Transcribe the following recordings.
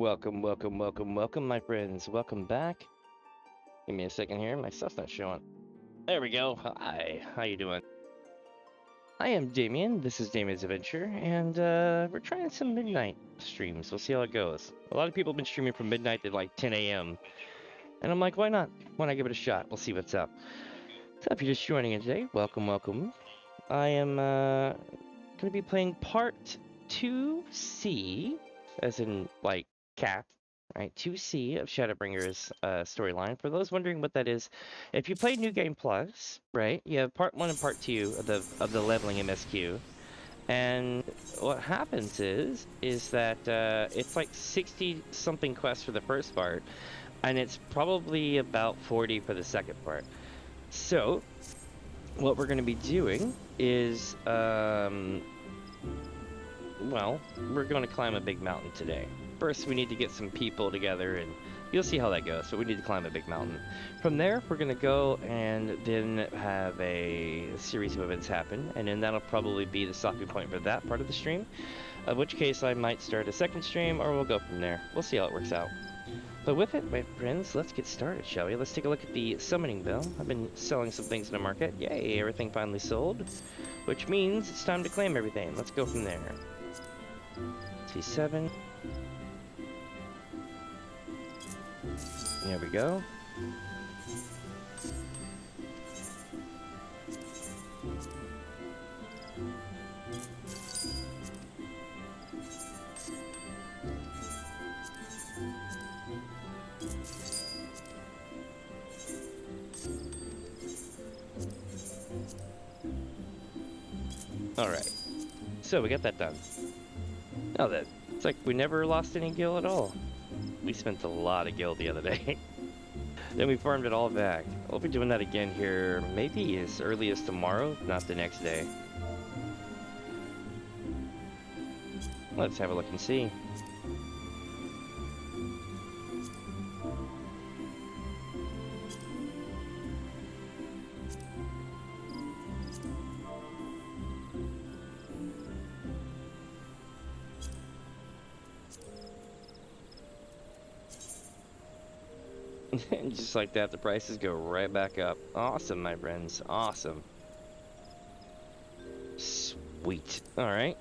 Welcome, my friends. Welcome back. Give me a second here. My stuff's not showing. There we go. Hi. How you doing? I am Damien. This is DamiensAdventure, and we're trying some midnight streams. We'll see how it goes. A lot of people have been streaming from midnight to like 10 a.m. And I'm like, why not? Why not give it a shot? We'll see what's up. So if you're just joining in today, welcome. I am going to be playing Part 2C, as in, like, cat, right? 2C of Shadowbringers storyline. For those wondering what that is, if you play New Game Plus, right, you have Part 1 and Part 2 of the leveling MSQ. And what happens is that it's like 60-something quests for the first part, and it's probably about 40 for the second part. So, what we're going to be doing is, well, we're going to climb a big mountain today. First, we need to get some people together, and you'll see how that goes, but we need to climb a big mountain. From there, we're going to go and then have a series of events happen, and then that'll probably be the stopping point for that part of the stream, in which case I might start a second stream, or we'll go from there. We'll see how it works out. But with it, my friends, let's get started, shall we? Let's take a look at the summoning bell. I've been selling some things in the market. Yay, everything finally sold. Which means it's time to claim everything. Let's go from there. T7. There we go. Alright, so we got that done. Now then, it's like we never lost any gil at all. We spent a lot of gil the other day. Then we farmed it all back. We'll be doing that again here, maybe as early as tomorrow, not the next day. Let's have a look and see. And just like that, the prices go right back up. Awesome, my friends. Awesome. Sweet. Alright.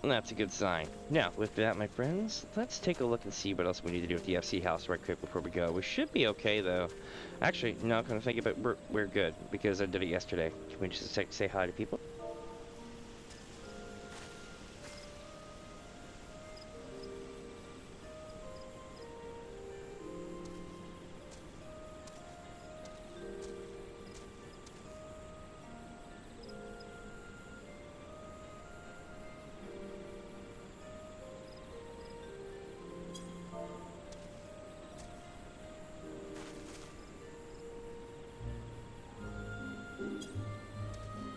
That's a good sign. Now, with that, my friends, let's take a look and see what else we need to do with the FC house right quick before we go. We should be okay, though. Actually, no, I'm going to think about it, we're good, because I did it yesterday. Can we just say hi to people?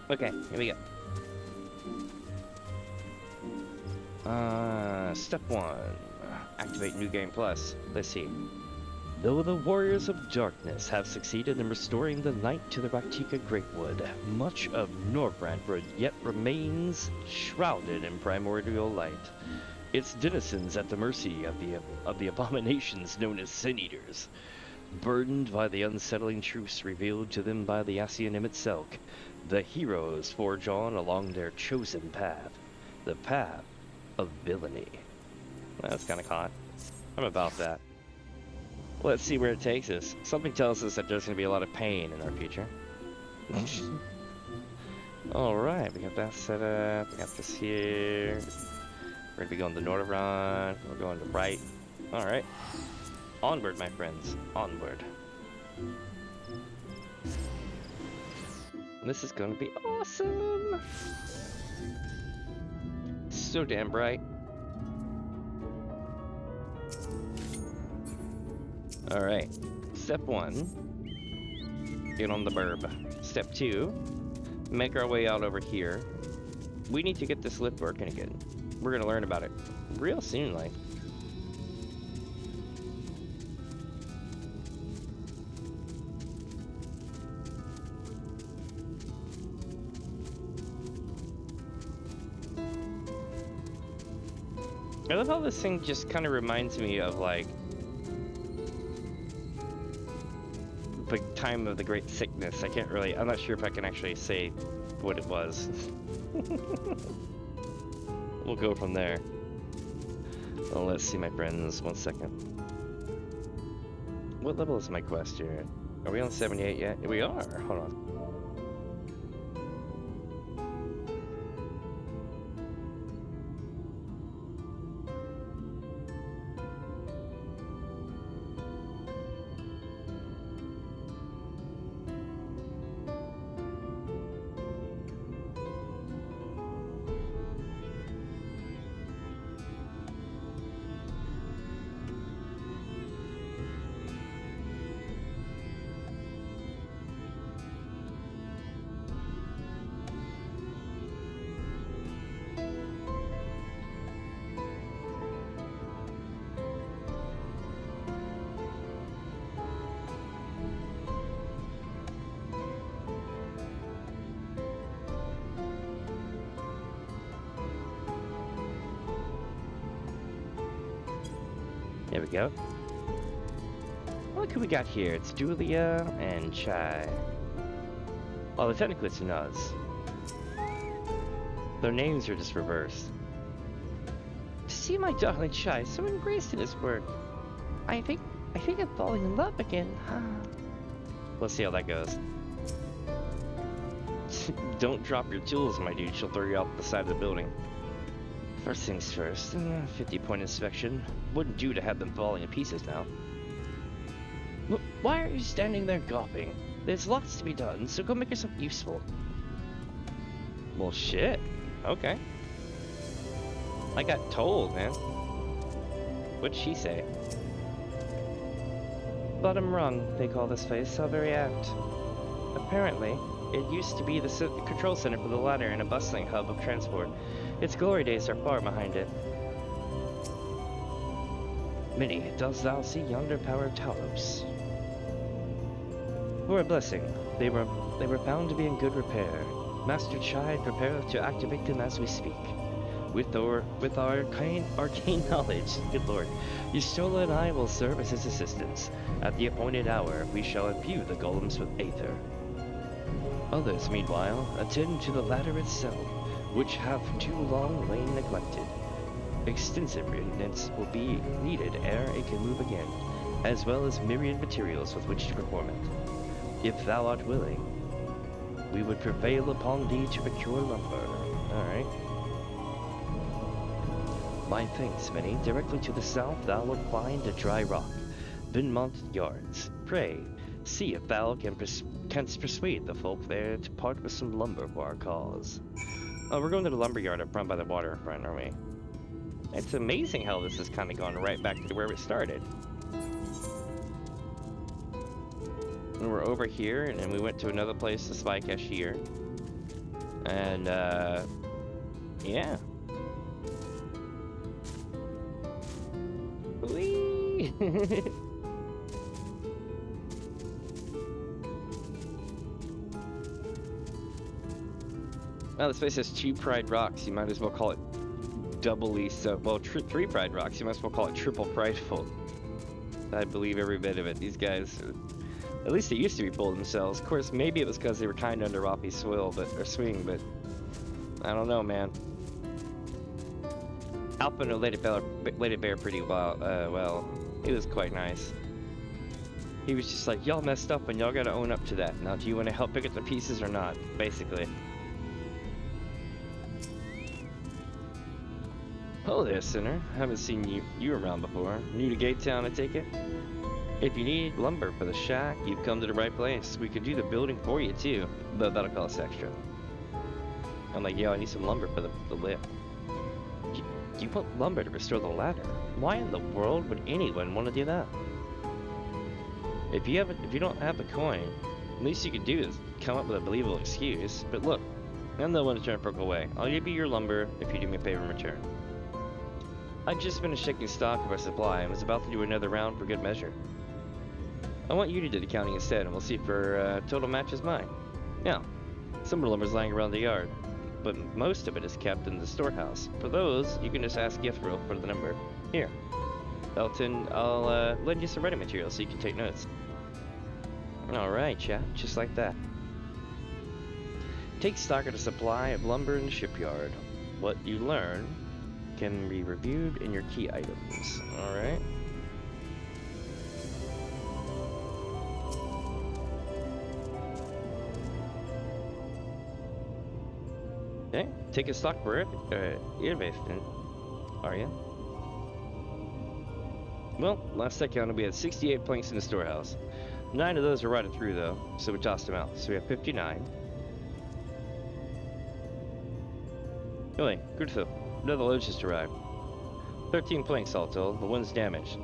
Okay, here we go. Step 1. Activate New Game Plus. Let's see. Though the Warriors of Darkness have succeeded in restoring the night to the Raktika Greatwood, much of Norbrandford yet remains shrouded in primordial light. Its denizens at the mercy of the abominations known as Sin Eaters. Burdened by the unsettling truths revealed to them by the Ascian Emet-Selch, the heroes forge on along their chosen path, the path of villainy. That's kind of hot. I'm about that. Let's see where it takes us. Something tells us that there's going to be a lot of pain in our future. Alright, we got that set up. We got this here. We're going to be going to Nordrand. We're going to right. Alright. Onward, my friends. Onward. This is going to be awesome. So damn bright. Alright. Step 1. Get on the burb. Step 2. Make our way out over here. We need to get this lift working again. We're going to learn about it real soon, like. I love how this thing just kind of reminds me of like the time of the Great Sickness. I'm not sure if I can actually say what it was. We'll go from there. Well, let's see, my friends. 1 second. What level is my quest here? Are we on 78 yet? We are. Hold on. There we go. Look who we got here. It's Julia and Chai. Well, technically it's Nuz. Their names are just reversed. To see my darling Chai, so engrossed in his work. I think I'm falling in love again. Let's see how that goes. Don't drop your tools, my dude. She'll throw you out the side of the building. First things first, 50-point inspection. Wouldn't do to have them falling in pieces now. Why are you standing there gawping? There's lots to be done, so go make yourself useful. Well, shit. Okay. I got told, man. What'd she say? Bottom rung, they call this place, how very apt. Apparently, it used to be the control center for the ladder and a bustling hub of transport. Its glory days are far behind it. Minnie, dost thou see yonder power of Talos? For a blessing, they were found to be in good repair. Master Chai prepareth to activate them as we speak. With our arcane knowledge, good lord, Yustola and I will serve as his assistants. At the appointed hour, we shall imbue the golems with aether. Others, meanwhile, attend to the ladder itself, which have too long lain neglected. Extensive maintenance will be needed ere it can move again, as well as myriad materials with which to perform it. If thou art willing, we would prevail upon thee to procure lumber. Alright. My thanks, Minnie. Directly to the south thou wilt find a dry rock. Vinmont Yards. Pray, see if thou canst persuade the folk there to part with some lumber for our cause. Oh, we're going to the lumber yard up front by the waterfront, aren't we? It's amazing how this has kind of gone right back to where it started. And we're over here, and then we went to another place to spy cashier. And, yeah. Whee! Well, this place has 2 Pride Rocks. You might as well call it doubly so. Well, 3 Pride Rocks. You might as well call it triple prideful. I believe every bit of it. These guys, at least they used to be full of themselves. Of course, maybe it was because they were kind of under Roppy's swing, but I don't know, man. Alpino let it bear pretty well. Well, it was quite nice. He was just like, y'all messed up and y'all gotta own up to that. Now, do you want to help pick up the pieces or not? Basically. Hello there, sinner. Haven't seen you around before. New to Gate Town, I take it? If you need lumber for the shack, you've come to the right place. We could do the building for you, too. But that'll cost extra. I'm like, yo, I need some lumber for the lift. You want lumber to restore the ladder? Why in the world would anyone want to do that? If you don't have the coin, the least you could do is come up with a believable excuse. But look, I'm the one to turn folk away. I'll give you your lumber if you do me a favor in return. I'd just finished checking stock of our supply and was about to do another round for good measure. I want you to do the counting instead, and we'll see if our total matches mine. Now, some lumber's lying around the yard. but most of it is kept in the storehouse. For those, you can just ask Yithril for the number. Here, Elton, I'll lend you some writing material so you can take notes. Alright, chat, just like that. Take stock of the supply of lumber in the shipyard. What you learn can be reviewed in your key items. Alright. Okay, take a stock for it. Innovation. Are you? Well, last I counted, we had 68 planks in the storehouse. 9 of those are rotted through, though, so we tossed them out. So we have 59. Really, good though. Another load just arrived. 13 planks all told, but one's damaged.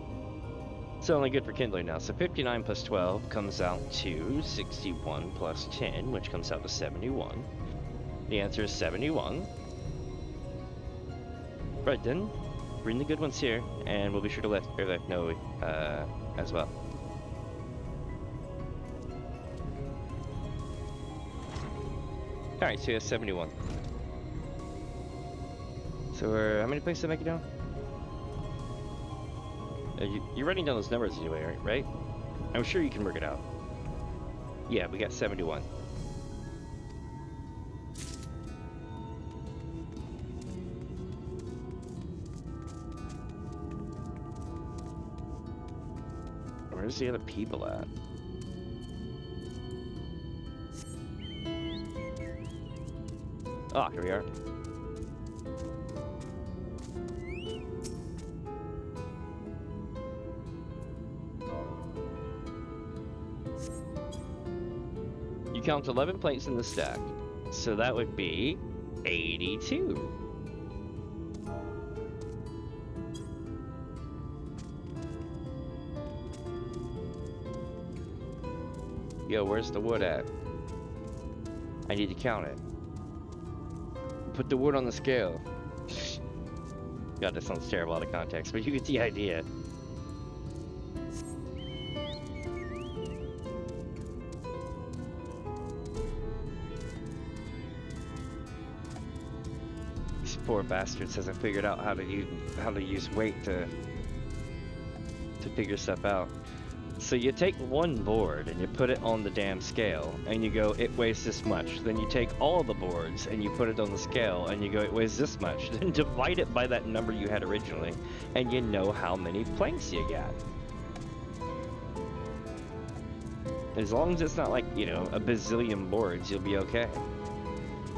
It's only good for kindling now, so 59 plus 12 comes out to 61 plus 10, which comes out to 71. The answer is 71. Right then, bring the good ones here, and we'll be sure to let Erlech know as well. Alright, so you have 71. So how many planks did I make it down? You're writing down those numbers anyway, right? I'm sure you can work it out. Yeah, we got 71. Where's the other people at? Ah, here we are. You count 11 planks in the stack, so that would be 82. Yo, where's the wood at? I need to count it. Put the wood on the scale. God, that sounds terrible out of context, but you get the idea. These poor bastards hasn't figured out how to use weight to figure stuff out. So you take one board and you put it on the damn scale and you go, it weighs this much. Then you take all the boards and you put it on the scale and you go, it weighs this much. Then divide it by that number you had originally and you know how many planks you got. As long as it's not like, you know, a bazillion boards, you'll be okay.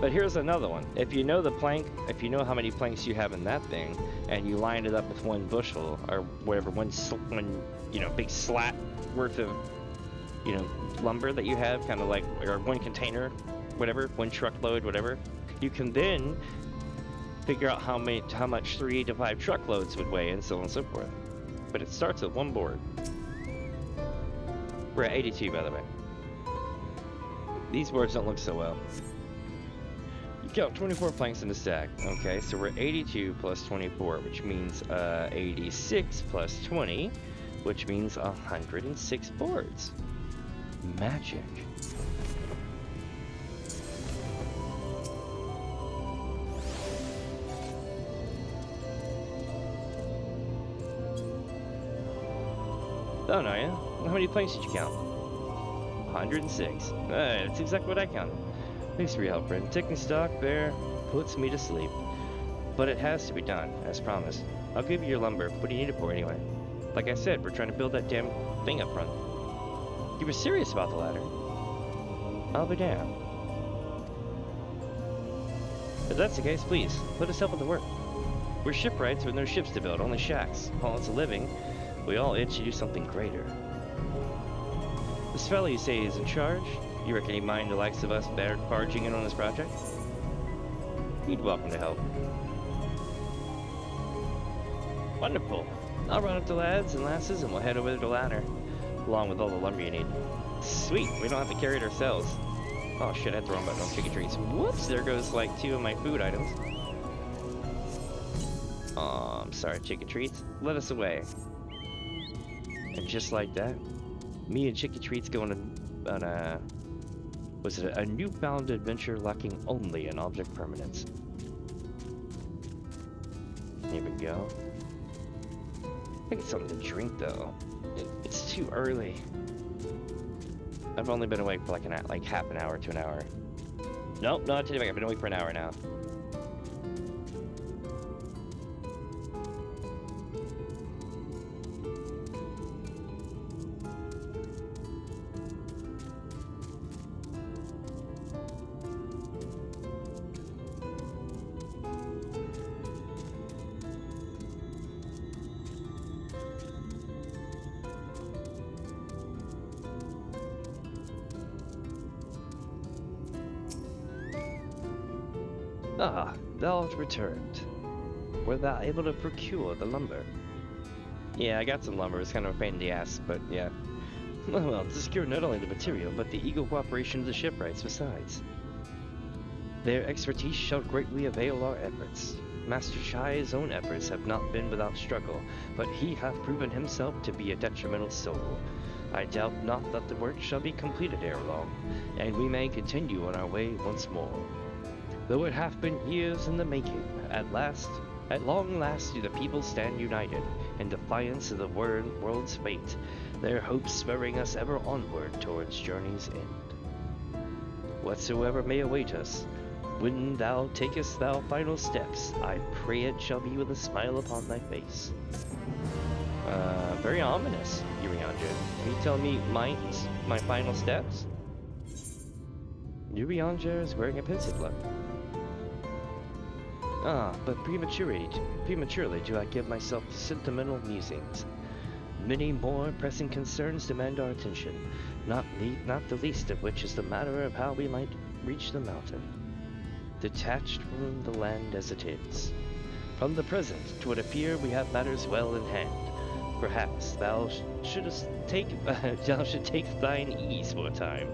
But here's another one. If you know the plank, if you know how many planks you have in that thing and you line it up with one bushel or whatever, one you know, big slat worth of, you know, lumber that you have, kind of like, or one container, whatever, one truckload, whatever, you can then figure out how much 3 to 5 truckloads would weigh and so on and so forth. But it starts with one board. We're at 82, by the way. These boards don't look so well. You count 24 planks in the stack. Okay, so we're 82 plus 24, which means 86 plus 20, which means 106 boards. Magic. Oh, no, yeah? How many planks did you count? 106. That's exactly what I counted. Thanks for your help, friend. Taking stock there puts me to sleep. But it has to be done, as promised. I'll give you your lumber. What do you need it for anyway? Like I said, we're trying to build that damn thing up front. You were serious about the ladder. I'll be damned. If that's the case, please, let us help with the work. We're shipwrights with no ships to build, only shacks. While it's a living, we all itch to do something greater. This fellow you say is in charge? You reckon he'd mind the likes of us barging in on this project? He'd welcome to help. Wonderful. I'll run up the lads and lasses and we'll head over to the ladder, along with all the lumber you need. Sweet, we don't have to carry it ourselves. Oh shit, I hit the wrong button on chicken treats. Whoops, there goes like 2 of my food items. Oh, I'm sorry, chicken treats. Let us away. And just like that, me and chicken treats go on a Was it a newfound adventure lacking only in object permanence? Here we go. I get something to drink though. It's too early. I've only been awake for like half an hour to an hour. Nope, not today. I've been awake for an hour now. Ah, thou art returned. Were thou able to procure the lumber? Yeah, I got some lumber. It's kind of a pain in the ass, but yeah. Well, to secure not only the material, but the eager cooperation of the shipwrights besides. Their expertise shall greatly avail our efforts. Master Shai's own efforts have not been without struggle, but he hath proven himself to be a detrimental soul. I doubt not that the work shall be completed ere long, and we may continue on our way once more. Though it hath been years in the making, at long last do the people stand united, in defiance of the world's fate, their hopes spurring us ever onward towards journey's end. Whatsoever may await us, when thou takest thou final steps, I pray it shall be with a smile upon thy face. Very ominous, Urianger. Can you tell me my final steps? Urianger is wearing a pensive look. Ah, but prematurely do I give myself to sentimental musings. Many more pressing concerns demand our attention, not the least of which is the matter of how we might reach the mountain. Detached from the land as it is. From the present, 'twould appear we have matters well in hand. Perhaps thou should take thine ease for a time.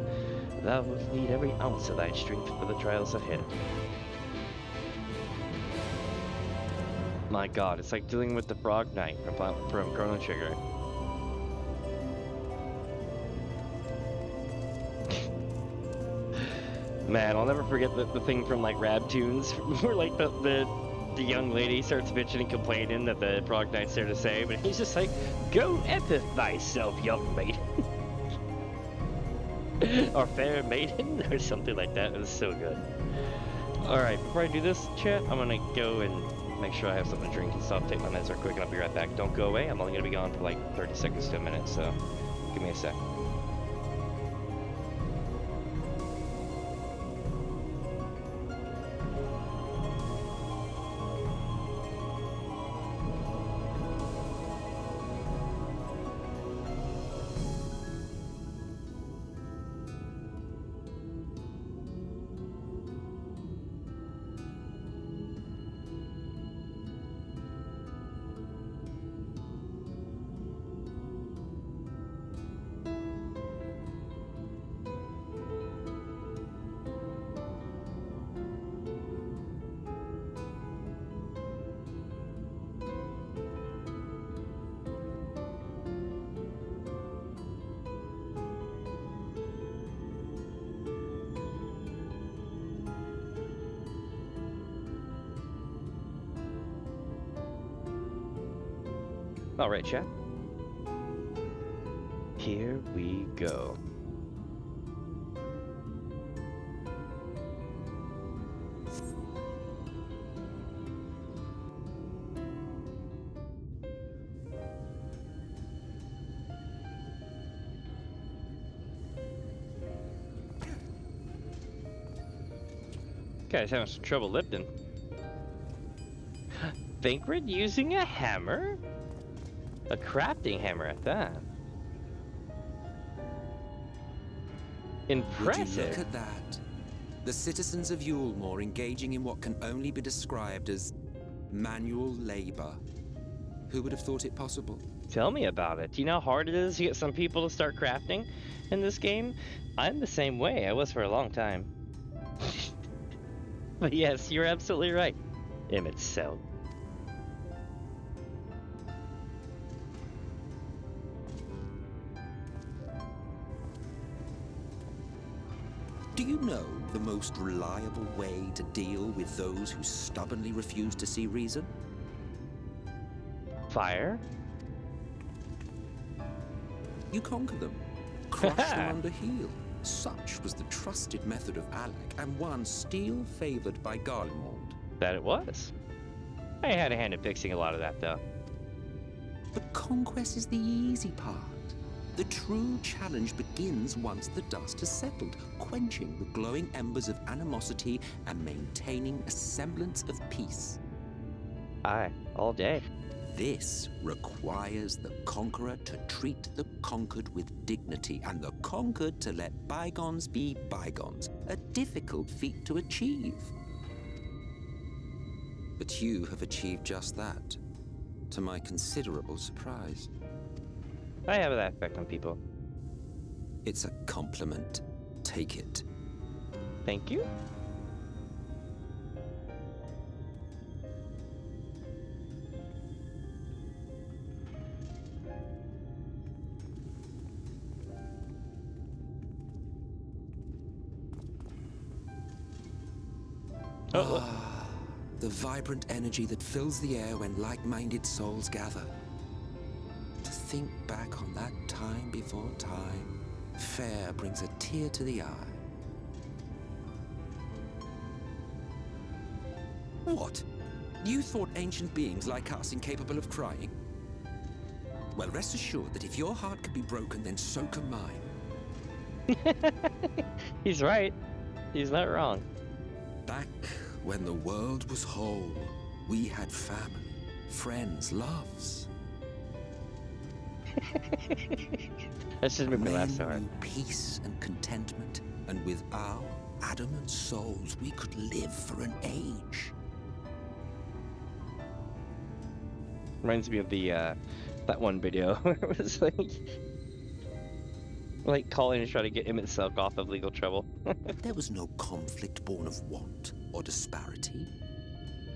Thou wilt need every ounce of thy strength for the trials ahead. My god, it's like dealing with the Frog Knight from Chrono Trigger. Man, I'll never forget the thing from like Rabtoons, where like the young lady starts bitching and complaining that the Frog Knight's there to save, and he's just like, "Go effeth thyself, young maiden," or fair maiden, or something like that. It was so good. All right, before I do this, chat, I'm gonna go and make sure I have something to drink and stuff. Take my meds real quick, and I'll be right back. Don't go away. I'm only gonna be gone for like 30 seconds to a minute, so give me a sec. All right, chat. Here we go. Guy's having some trouble lifting. Thancred using a hammer? A crafting hammer at that. Impressive. Would you look at that? The citizens of Yulemore engaging in what can only be described as manual labor. Who would have thought it possible? Tell me about it. Do you know how hard it is to get some people to start crafting in this game? I'm the same way. I was for a long time. But yes, you're absolutely right. Emet-Selch. Do you know the most reliable way to deal with those who stubbornly refuse to see reason? Fire? You conquer them, crush them under heel. Such was the trusted method of Alec, and one still favored by Garlemald. That it was. I had a hand in fixing a lot of that, though. But conquest is the easy part. The true challenge begins once the dust has settled, quenching the glowing embers of animosity and maintaining a semblance of peace. Aye, all day. This requires the conqueror to treat the conquered with dignity, and the conquered to let bygones be bygones, a difficult feat to achieve. But you have achieved just that, to my considerable surprise. I have that effect on people. It's a compliment. Take it. Thank you. The vibrant energy that fills the air when like-minded souls gather. To think back on that time before time, fair brings a tear to the eye. What? You thought ancient beings like us incapable of crying? Well, rest assured that if your heart can be broken, then so can mine. He's right. He's not wrong. Back when the world was whole, we had family, friends, loves. That's just made me laugh so Men hard. knew peace and contentment, and with our adamant souls, we could live for an age. Reminds me of the that one video where it was like calling to try to get Emet-Selch off of legal trouble. There was no conflict born of want or disparity.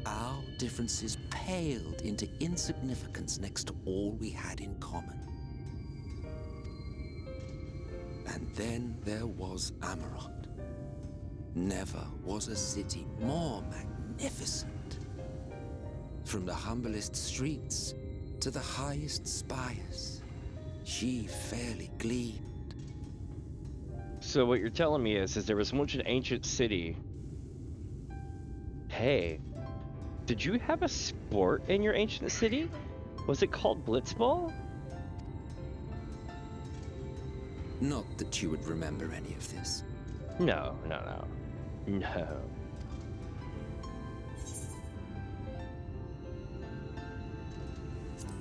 Our differences paled into insignificance next to all we had in common. And then there was Amarant. Never was a city more magnificent. From the humblest streets to the highest spires, she fairly gleamed. So what you're telling me is there was once an ancient city. Hey, did you have a sport in your ancient city? Was it called Blitzball? Not that you would remember any of this. No.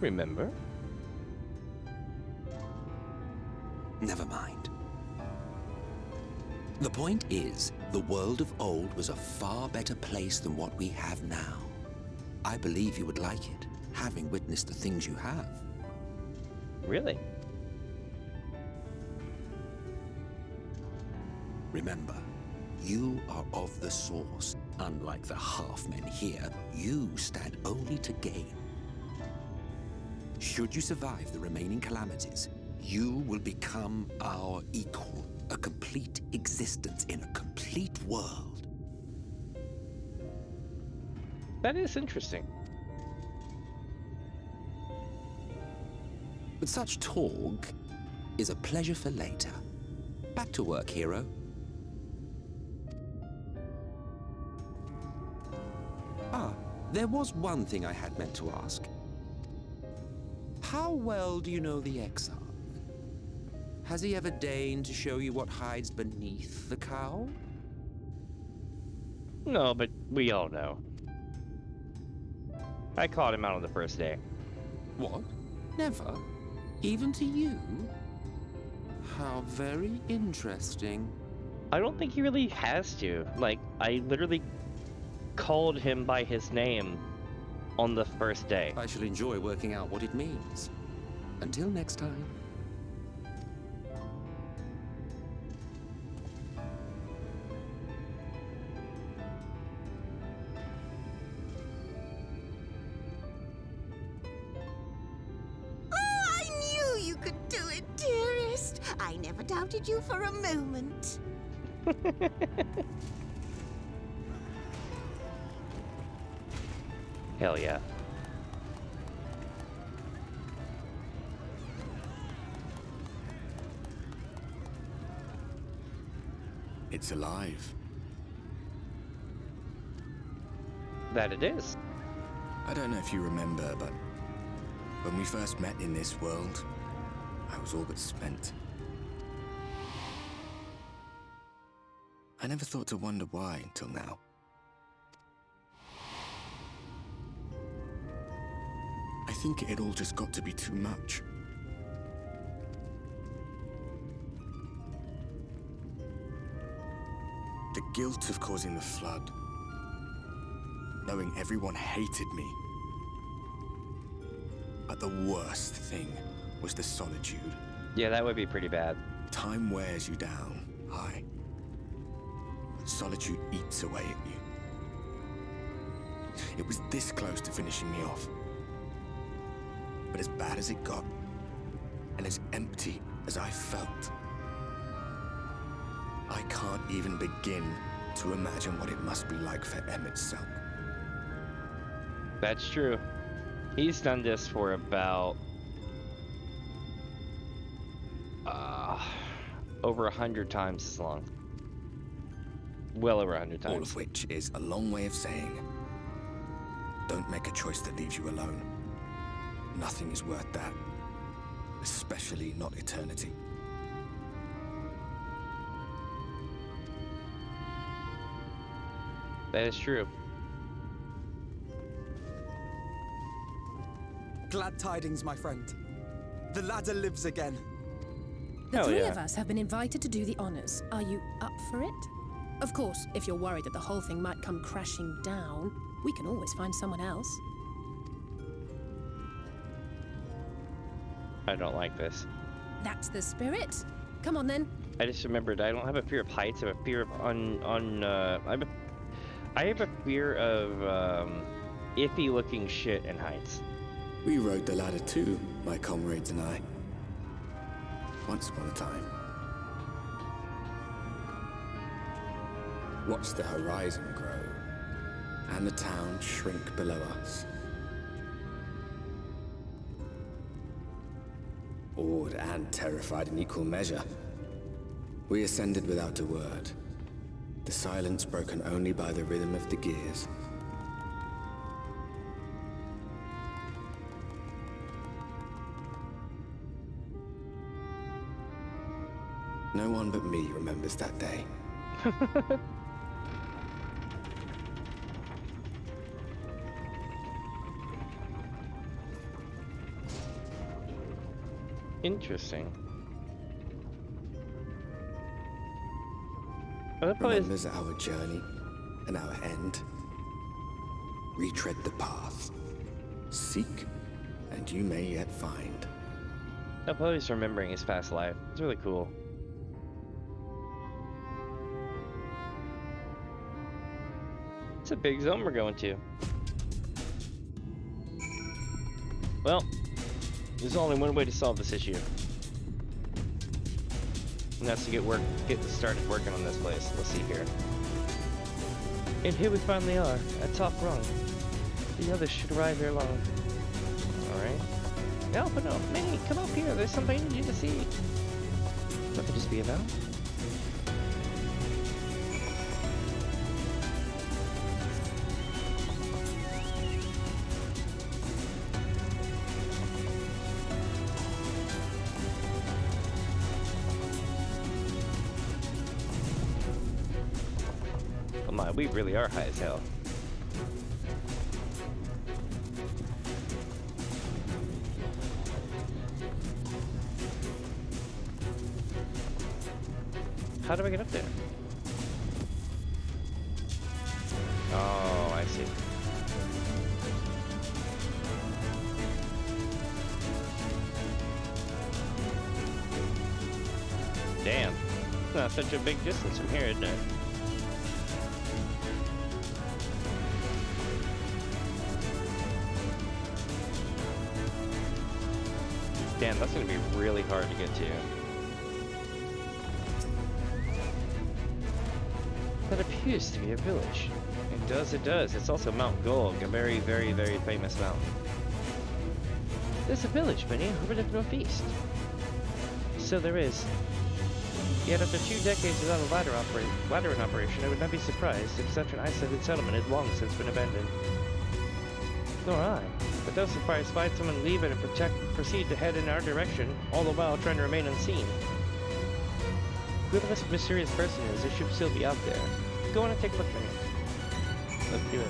Remember? Never mind. The point is, the world of old was a far better place than what we have now. I believe you would like it, having witnessed the things you have. Really? Remember, you are of the source. Unlike the half-men here, you stand only to gain. Should you survive the remaining calamities, you will become our equal. A complete existence in a complete world. That is interesting. But such talk is a pleasure for later. Back to work, hero. There was one thing I had meant to ask. How well do you know the Exarch? Has he ever deigned to show you what hides beneath the cowl? No, but we all know. I caught him out on the first day. What? Never? Even to you? How very interesting. I don't think he really has to. Like, I literally called him by his name on the first day. I shall enjoy working out what it means. Until next time. I knew you could do it, dearest. I never doubted you for a moment. Hell yeah. It's alive. That it is. I don't know if you remember, but when we first met in this world, I was all but spent. I never thought to wonder why until now. I think it all just got to be too much. The guilt of causing the flood. Knowing everyone hated me. But the worst thing was the solitude. Yeah, that would be pretty bad. Time wears you down, aye. But solitude eats away at you. It was this close to finishing me off. But as bad as it got, and as empty as I felt, I can't even begin to imagine what it must be like for Emet-Selch. That's true. He's done this for about over 100 times as long. Well over 100 times. All of which is a long way of saying, don't make a choice that leaves you alone. Nothing is worth that, especially not eternity. That is true. Glad tidings, my friend. The ladder lives again. The Hell three yeah. of us have been invited to do the honors. Are you up for it? Of course, if you're worried that the whole thing might come crashing down, we can always find someone else. I don't like this. That's the spirit. Come on then. I just remembered I don't have a fear of heights. I have a fear of I have a fear of iffy looking shit in heights. We rode the ladder too, my comrades and I. Once upon a time. Watched the horizon grow, and the town shrink below us. Awed and terrified in equal measure. We ascended without a word, the silence broken only by the rhythm of the gears. No one but me remembers that day. Interesting. Well, that probably is- Remembers our journey and our end. Retread the path. Seek, and you may yet find. that probably is remembering his past life. It's really cool. It's a big zone we're going to. Well, there's only one way to solve this issue. And that's to get started working on this place. Let's see here. And here we finally are, at top rung. The others should arrive here long. Alright. No, but no, Minnie, come up here. There's somebody I need you to see. What could this be about? Oh my, we really are high as hell. How do I get up there? Oh, I see. Damn. It's not such a big distance from here, isn't it? Damn, that's gonna be really hard to get to. appears to be a village. It does, it does. It's also Mount Golg, a very, very, very famous mountain. There's a village, Benny, over to the northeast. So there is. Yet after 2 decades without a ladder in operation, I would not be surprised if such an isolated settlement had long since been abandoned. Nor I. But those surprised find someone leave it and proceed to head in our direction, all the while trying to remain unseen. Whoever this mysterious person is, it should still be out there. Go on and take a look at it. Let's do it.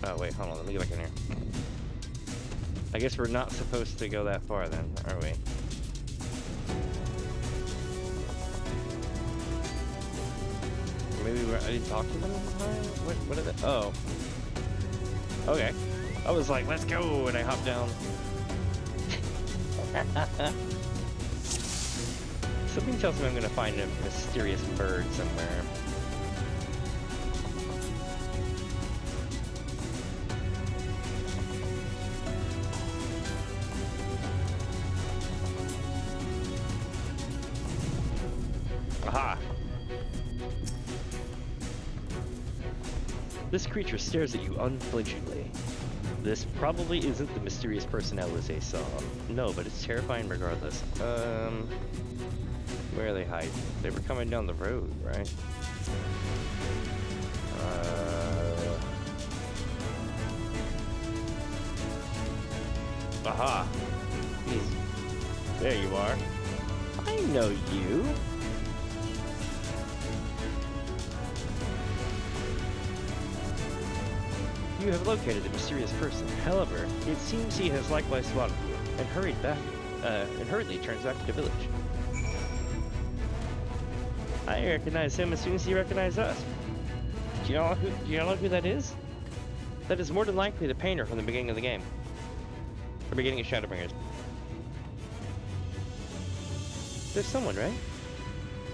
Oh wait, hold on, let me get back in here. I guess we're not supposed to go that far then, are we? Maybe I didn't talk to them? What are they? Oh. Okay. I was like, let's go, and I hopped down. Something tells me I'm gonna find a mysterious bird somewhere. Aha! This creature stares at you unflinchingly. This probably isn't the mysterious person Alize saw. No, but it's terrifying regardless. Where are they hiding? They were coming down the road, right? Aha! There you are. I know you! You have located the mysterious person. However, it seems he has likewise spotted you and hurriedly turns back to the village. I recognize him as soon as he recognized us. Do you know who that is? That is more than likely the painter from the beginning of the game. The beginning of Shadowbringers. There's someone, right?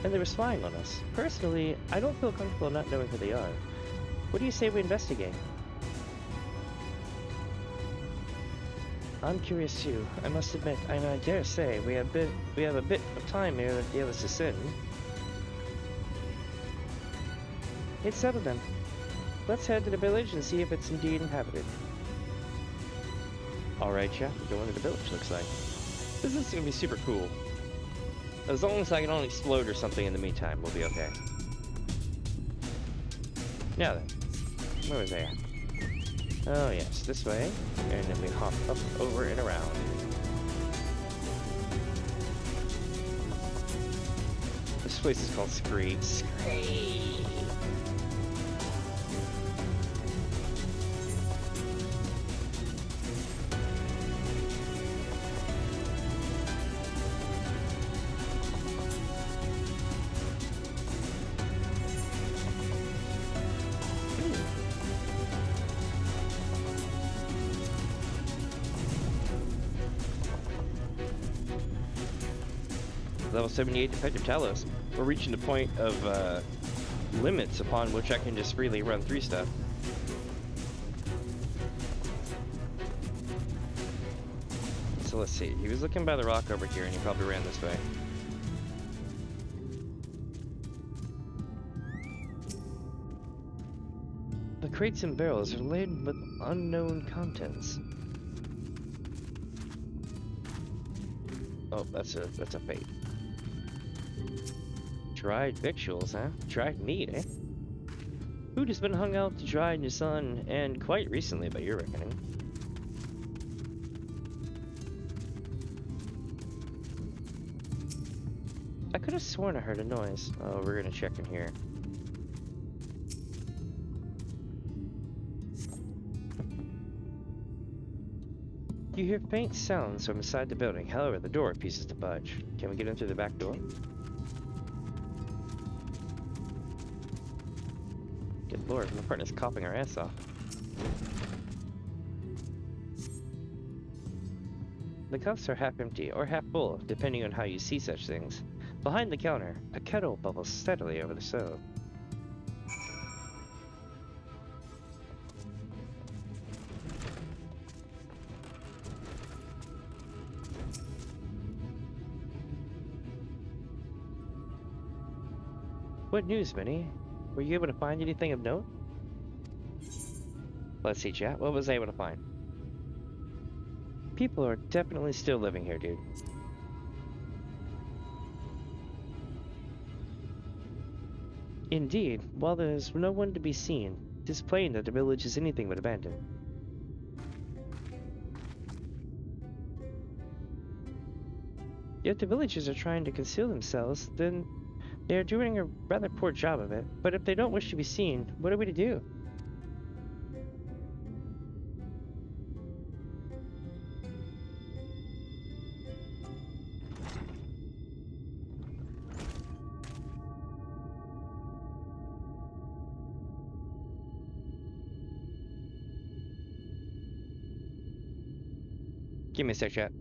And they were spying on us. Personally, I don't feel comfortable not knowing who they are. What do you say we investigate? I'm curious too. I must admit, I dare say we have a bit of time here that the others to sin. It's settled then. Let's head to the village and see if it's indeed inhabited. Alright, chap, we're going to the village, looks like. This is gonna be super cool. As long as I can only explode or something in the meantime, we'll be okay. Now then, where was I at? Oh yes, this way, and then we hop up, over, and around. This place is called Scree. Scree! Level 78 Defective Talos. We're reaching the point of limits upon which I can just freely run through stuff. So let's see. He was looking by the rock over here and he probably ran this way. The crates and barrels are laden with unknown contents. Oh, that's a fate. Dried victuals, huh? Dried meat, eh? Food has been hung out to dry in the sun, and quite recently by your reckoning. I could have sworn I heard a noise. Oh, we're gonna check in here. You hear faint sounds from inside the building. However, the door refuses to budge. Can we get in through the back door? Good lord, my partner's coughing her ass off. The cups are half empty or half full, depending on how you see such things. Behind the counter, a kettle bubbles steadily over the stove. What news, Minnie? Were you able to find anything of note? Let's see, chat. What was I able to find? People are definitely still living here, dude. Indeed, while there's no one to be seen, it is plain that the village is anything but abandoned. Yet the villagers are trying to conceal themselves, then they are doing a rather poor job of it. But if they don't wish to be seen, what are we to do? Give me a sec, chat.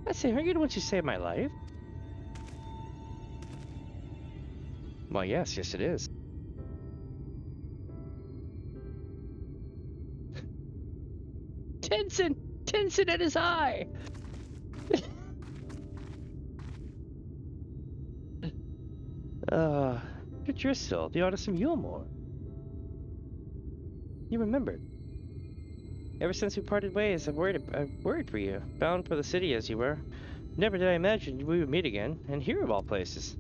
I say, aren't you the one who saved my life? Well, yes, it is. Tension at his eye! But you're still the artist from Yulmore. You remembered. Ever since we parted ways, I've worried for you. Bound for the city as you were. Never did I imagine we would meet again, and here of all places.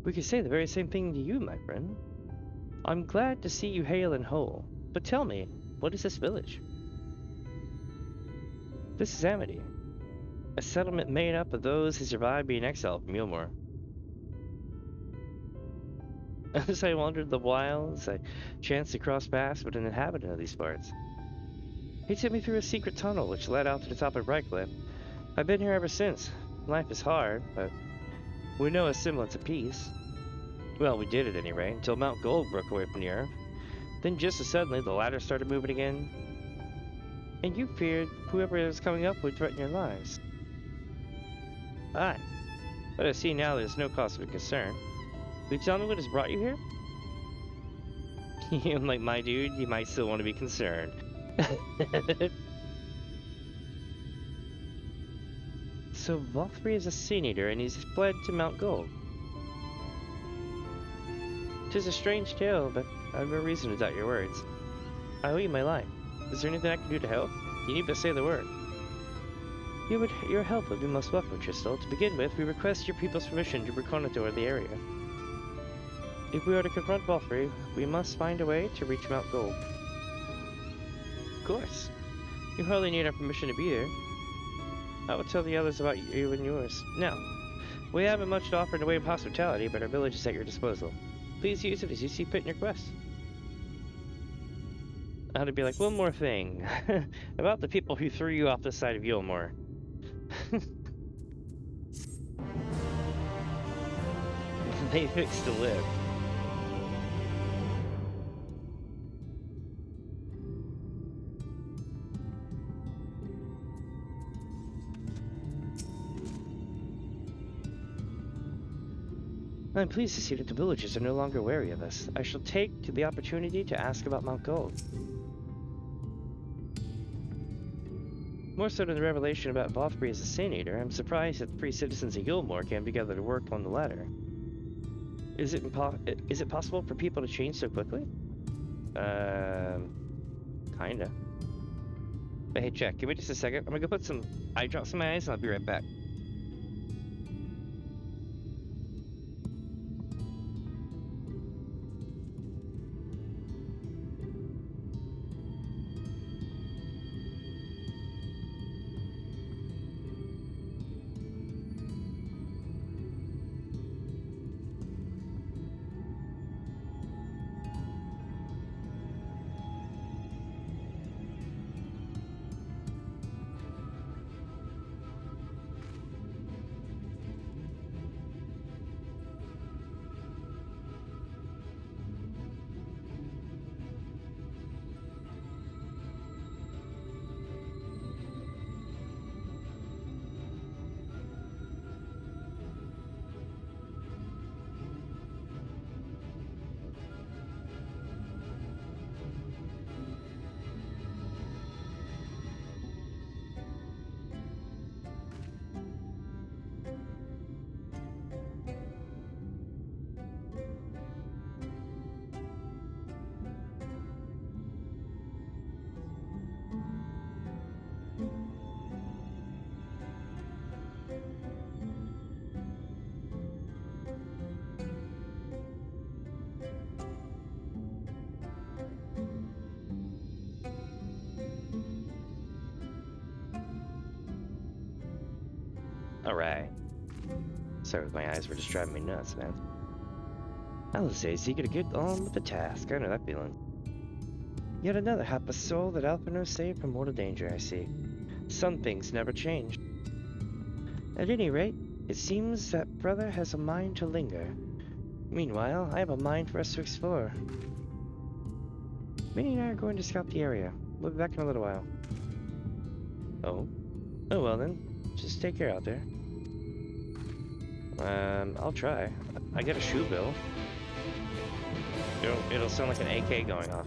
We could say the very same thing to you, my friend. I'm glad to see you hale and whole. But tell me, what is this village? This is Amity, a settlement made up of those who survived being exiled from Yulmore. As I wandered the wilds, I chanced to cross paths with an inhabitant of these parts. He took me through a secret tunnel which led out to the top of Brightcliff. I've been here ever since. Life is hard, but we know a semblance of peace. Well, we did at any rate, until Mount Gold broke away from the earth. Then just as suddenly, the ladder started moving again, and you feared whoever was coming up would threaten your lives. Aye, but I see now there's no cause for concern. Will you tell me what has brought you here? I'm like, my dude, you might still want to be concerned. So Vauthry is a Sin Eater and he's fled to Mount Gold. 'Tis a strange tale, but I have no reason to doubt your words. I owe you my life. Is there anything I can do to help? You need but say the word. Your help would be most welcome, Tristel. To begin with, we request your people's permission to reconnoiter the area. If we are to confront Vauthry, we must find a way to reach Mount Gold. Of course. You hardly need our permission to be there. I will tell the others about you and yours. Now, we haven't much to offer in the way of hospitality, but our village is at your disposal. Please use it as you see fit in your quest. I had to be like, one more thing. About the people who threw you off the side of Yulmore. They fixed to live. I'm pleased to see that the villagers are no longer wary of us. I shall take to the opportunity to ask about Mount Gold. More so than the revelation about Vauthry as a Sin Eater, I'm surprised that the free citizens of Yulmore came together to work on the ladder. Is it possible for people to change so quickly? Kinda. But hey, Jack, give me just a second. I'm gonna go put some eye drops in my eyes and I'll be right back. Alright. Sorry, my eyes were just driving me nuts, man. I was eager to get on with the task. I know that feeling. Yet another hapless soul that Alphinaud saved from mortal danger, I see. Some things never change. At any rate, it seems that brother has a mind to linger. Meanwhile, I have a mind for us to explore. Minnie and I are going to scout the area. We'll be back in a little while. Oh? Oh well then. Just take care out there. I'll try. I get a shoe bill. It'll sound like an AK going off.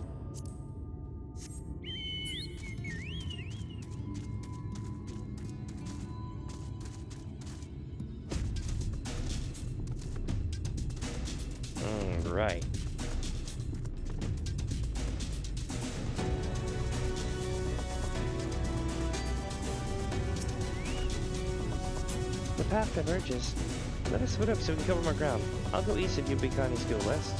Right. The path diverges. Let us split up so we can cover more ground. I'll go east if you Bikani's go west.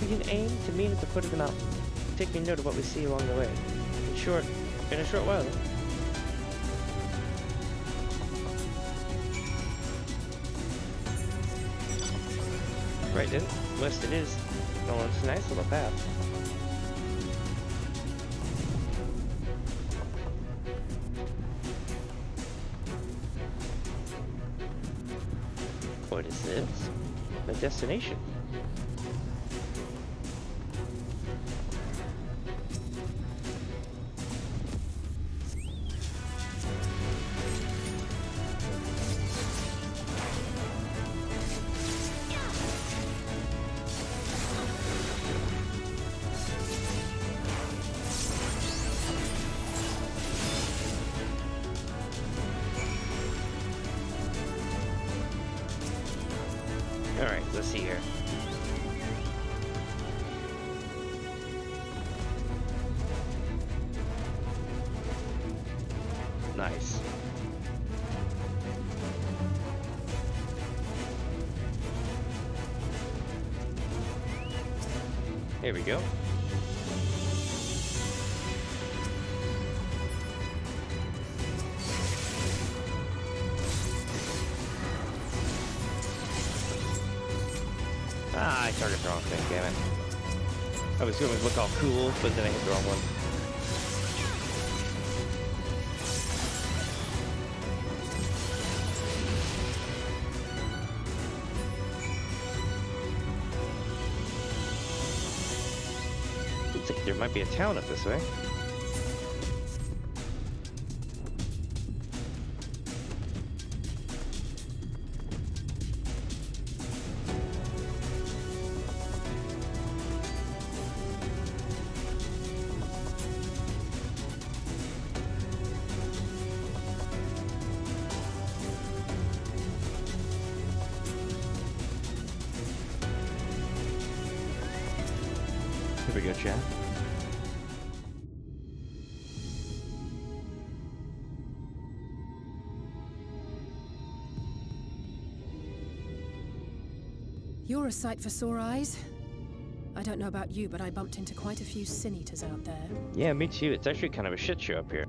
We can aim to meet at the foot of the mountain, taking note of what we see along the way. In a short while. Right then, west it is. Oh, it's a nice little path. What is this? The destination. Alright, let's see here. Nice. Here we go. Ah, I targeted the wrong thing, damn it. I was going to look all cool, but then I hit the wrong one. Looks like there might be a town up this way. Here we go, chat. You're a sight for sore eyes. I don't know about you, but I bumped into quite a few sin eaters out there. Yeah, me too. It's actually kind of a shit show up here.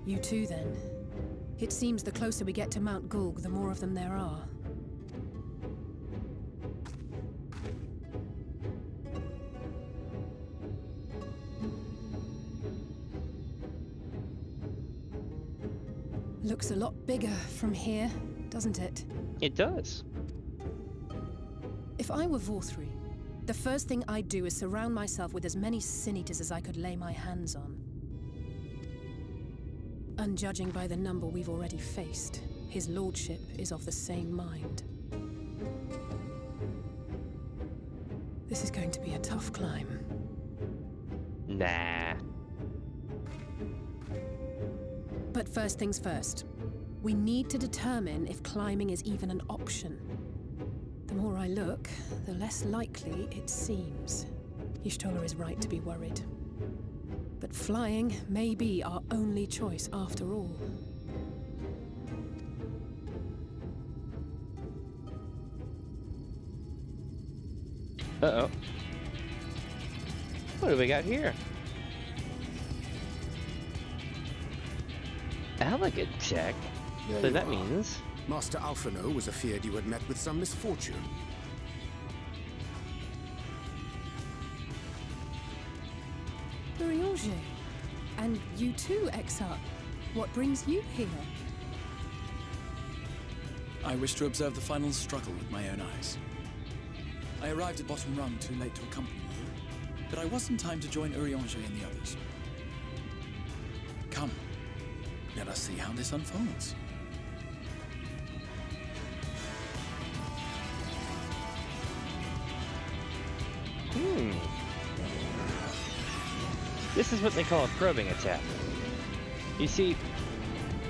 You too, then. It seems the closer we get to Mount Gulg, the more of them there are. Looks a lot bigger from here, doesn't it? It does. If I were Vauthry, the first thing I'd do is surround myself with as many sin eaters as I could lay my hands on. And judging by the number we've already faced, his lordship is of the same mind. This is going to be a tough climb. Nah. But first things first. We need to determine if climbing is even an option. The more I look, the less likely it seems. Y'shtola is right to be worried. But flying may be our only choice after all. Uh-oh. What do we got here? Elegant tech? There So you that are. means... Master Alphino was afeard you had met with some misfortune. Urianger. And you too, Exarch. What brings you here? I wish to observe the final struggle with my own eyes. I arrived at bottom rung too late to accompany you, but I was in time to join Urianger and the others. Come, let us see how this unfolds. This is what they call a probing attack. You see,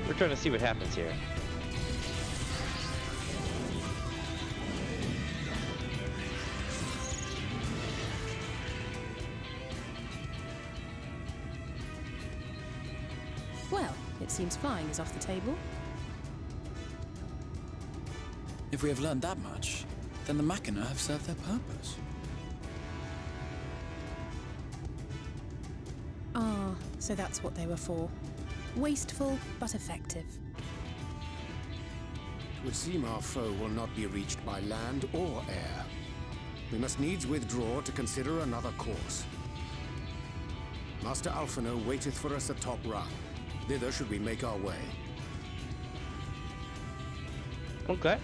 we're trying to see what happens here. Well, it seems flying is off the table. If we have learned that much, then the Machina have served their purpose. Ah, so that's what they were for. Wasteful, but effective. It would seem our foe will not be reached by land or air. We must needs withdraw to consider another course. Master Alphino waiteth for us at top rung. Thither should we make our way. Okay.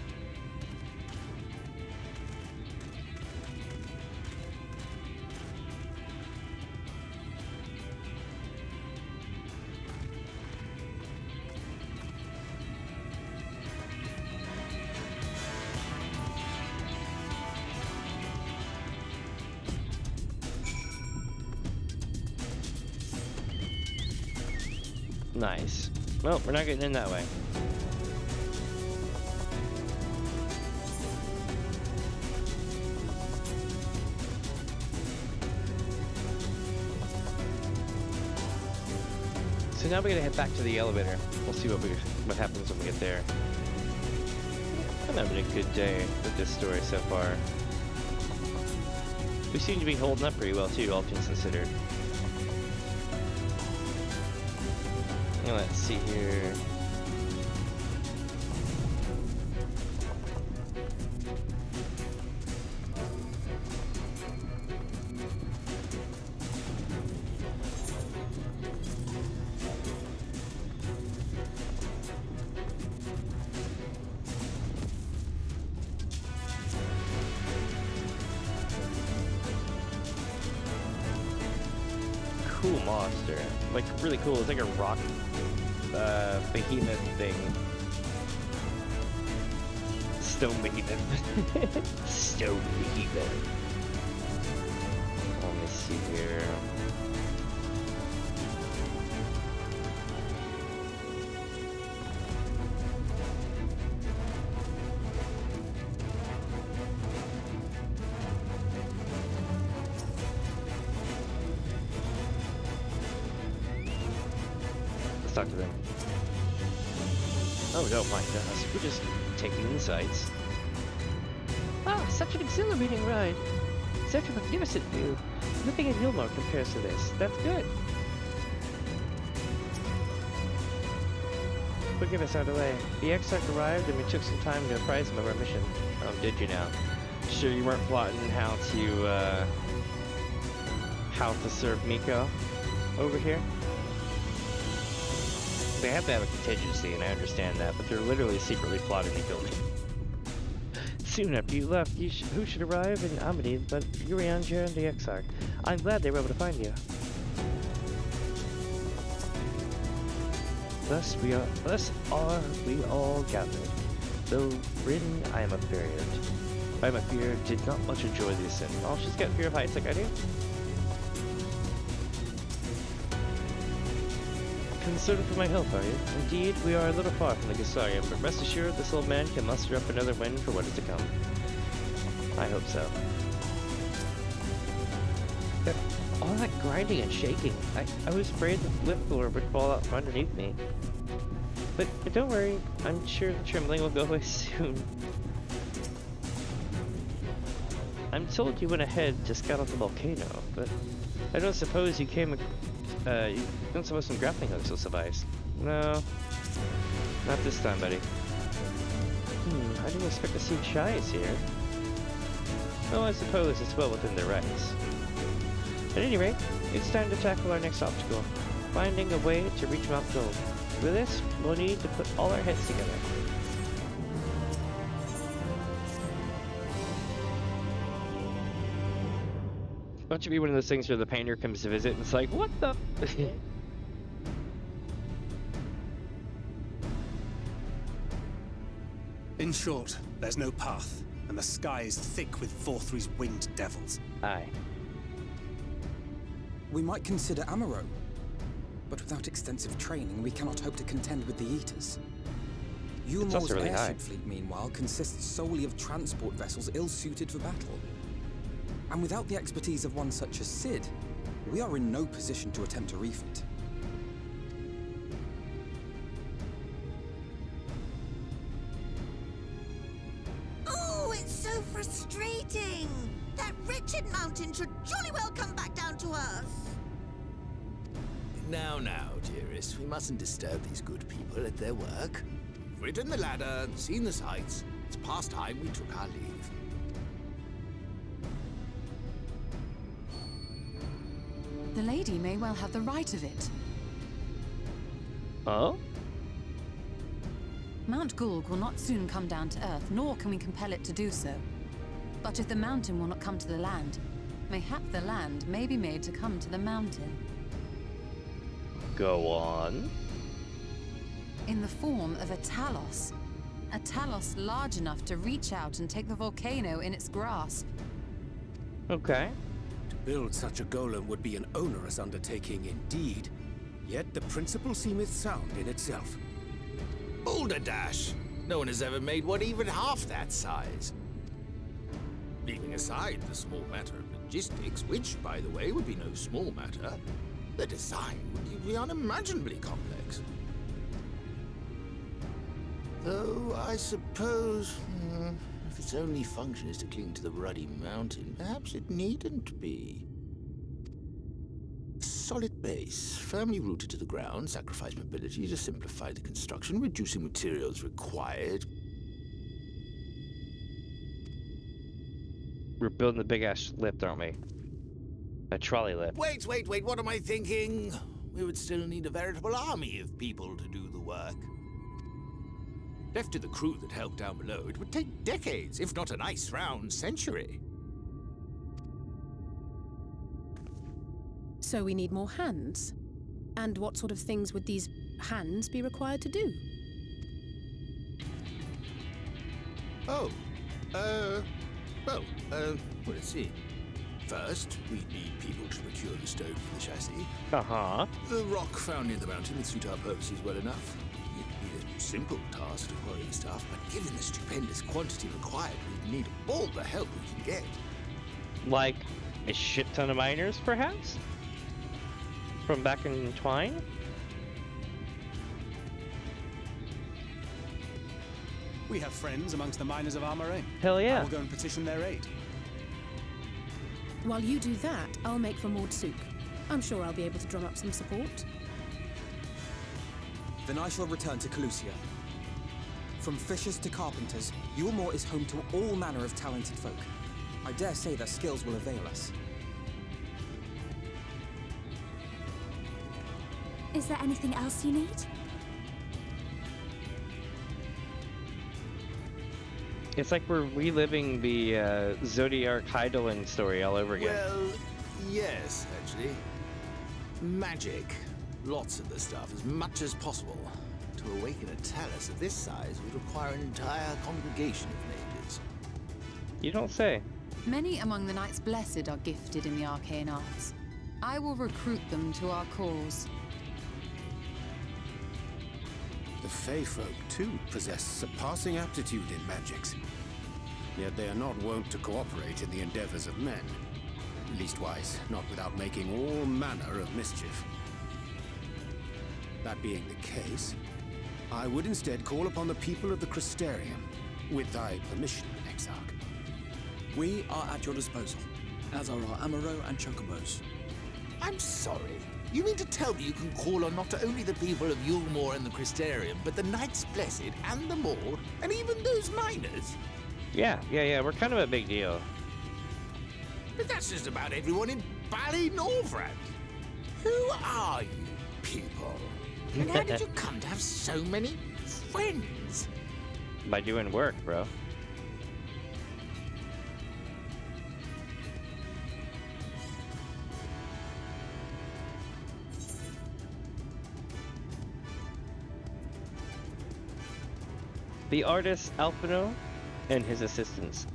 Nice. Well, we're not getting in that way. So now we gotta head back to the elevator. We'll see what happens when we get there. I'm having a good day with this story so far. We seem to be holding up pretty well too, all things considered. Let's see here. Cool monster. Like, really cool. It's like a rock behemoth thing. Stone behemoth. Stone behemoth. Let me see here. Let's talk to them. Oh, don't mind us. We're just taking in the sights. Ah, such an exhilarating ride. Such a magnificent view. Nothing in Yulmar compares to this. That's good. Forgive us our delay. The Exarch arrived and we took some time to apprise him of our mission. Oh, did you now? Sure you weren't plotting how to serve Miko over here? They have to have a contingency, and I understand that, but they're literally secretly plotting to kill me. Soon after you left, who should arrive in Amity but Urianger and the Exarch. I'm glad they were able to find you. Thus are we all gathered. Though ridden, I am afeard. I am afeard, did not much enjoy the ascent. Oh, she's got fear of heights like I do. Concerned for my health, are you? Indeed, we are a little far from the Gisarium, but rest assured this old man can muster up another wind for what is to come. I hope so. But all that grinding and shaking, I was afraid the lift floor would fall out from underneath me. But don't worry, I'm sure the trembling will go away soon. I'm told you went ahead to scout out the volcano, but I don't suppose you came... you don't suppose some grappling hooks will suffice? No, Not this time, buddy. I didn't expect to see Chais here. Well, I suppose it's well within their rights. At any rate, it's time to tackle our next obstacle. Finding a way to reach Mount Gold. For this, we'll need to put all our heads together. Don't you be one of those things where the painter comes to visit and it's like, what the? In short, there's no path, and the sky is thick with Vauthry's winged devils. Aye. We might consider Amaro, but without extensive training, we cannot hope to contend with the Eaters. Yulmor's really high. airship fleet, meanwhile, consists solely of transport vessels ill-suited for battle. And without the expertise of one such as Sid, we are in no position to attempt a refit. Oh, it's so frustrating! That wretched mountain should jolly well come back down to earth! Now, dearest, we mustn't disturb these good people at their work. We've ridden the ladder and seen the sights. It's past time we took our leave. The lady may well have the right of it. Oh? Mount Gulg will not soon come down to Earth, nor can we compel it to do so. But if the mountain will not come to the land, mayhap the land may be made to come to the mountain. Go on. In the form of a Talos. A Talos large enough to reach out and take the volcano in its grasp. Okay. To build such a golem would be an onerous undertaking indeed. Yet the principle seemeth sound in itself. Balderdash! No one has ever made one even half that size. Leaving aside the small matter of logistics, which, by the way, would be no small matter, the design would be unimaginably complex. Though, I suppose, if its only function is to cling to the ruddy mountain, perhaps it needn't be. A solid base, firmly rooted to the ground, sacrifice mobility to simplify the construction, reducing materials required. We're building the big-ass lift, aren't we? A trolley lift. Wait, what am I thinking? We would still need a veritable army of people to do the work. Left to the crew that helped down below, it would take decades, if not a nice round century. So we need more hands. And what sort of things would these hands be required to do? Let's see. First, we'd need people to procure the stone for the chassis. Uh-huh. The rock found near the mountain would suit our purposes well enough. It'd be a simple task to quarry the stuff, but given the stupendous quantity required, we'd need all the help we can get. Like a shit ton of miners, perhaps? From back in Twine? We have friends amongst the miners of Armorain. Hell yeah. I will go and petition their aid. While you do that, I'll make for Mordsuk. I'm sure I'll be able to drum up some support. Then I shall return to Calusia. From fishers to carpenters, Yulmor is home to all manner of talented folk. I dare say their skills will avail us. Is there anything else you need? It's like we're reliving the Zodiark Hydaelyn story all over again. Well, yes, actually. Magic. Lots of the stuff, as much as possible. To awaken a Talos of this size would require an entire congregation of mages. You don't say. Many among the Knights Blessed are gifted in the arcane arts. I will recruit them to our cause. The Fey folk, too, possess surpassing aptitude in magics. Yet they are not wont to cooperate in the endeavors of men. Leastwise, not without making all manner of mischief. That being the case, I would instead call upon the people of the Crystarium, with thy permission, Exarch. We are at your disposal, as are our Amaro and Chocobos. I'm sorry. You mean to tell me you can call on not only the people of Yulmore and the Crystarium, but the Knights Blessed and the Maud, and even those miners? Yeah. We're kind of a big deal. But that's just about everyone in Ballynorvrand. Who are you people? And how did you come to have so many friends? By doing work, bro. The artist Alphino and his assistants.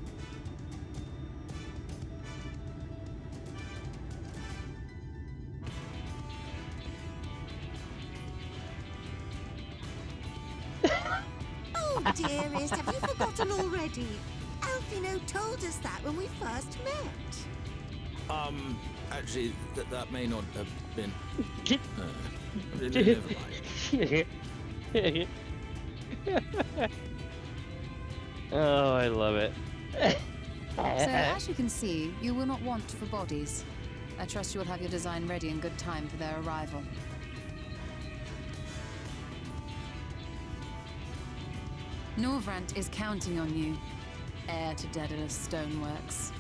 Oh, dearest, have you forgotten already? Alphino told us that when we first met. Actually, that may not have been... never mind. Oh, I love it. So, as you can see, you will not want for bodies. I trust you will have your design ready in good time for their arrival. Norvrant is counting on you, heir to Daedalus Stoneworks.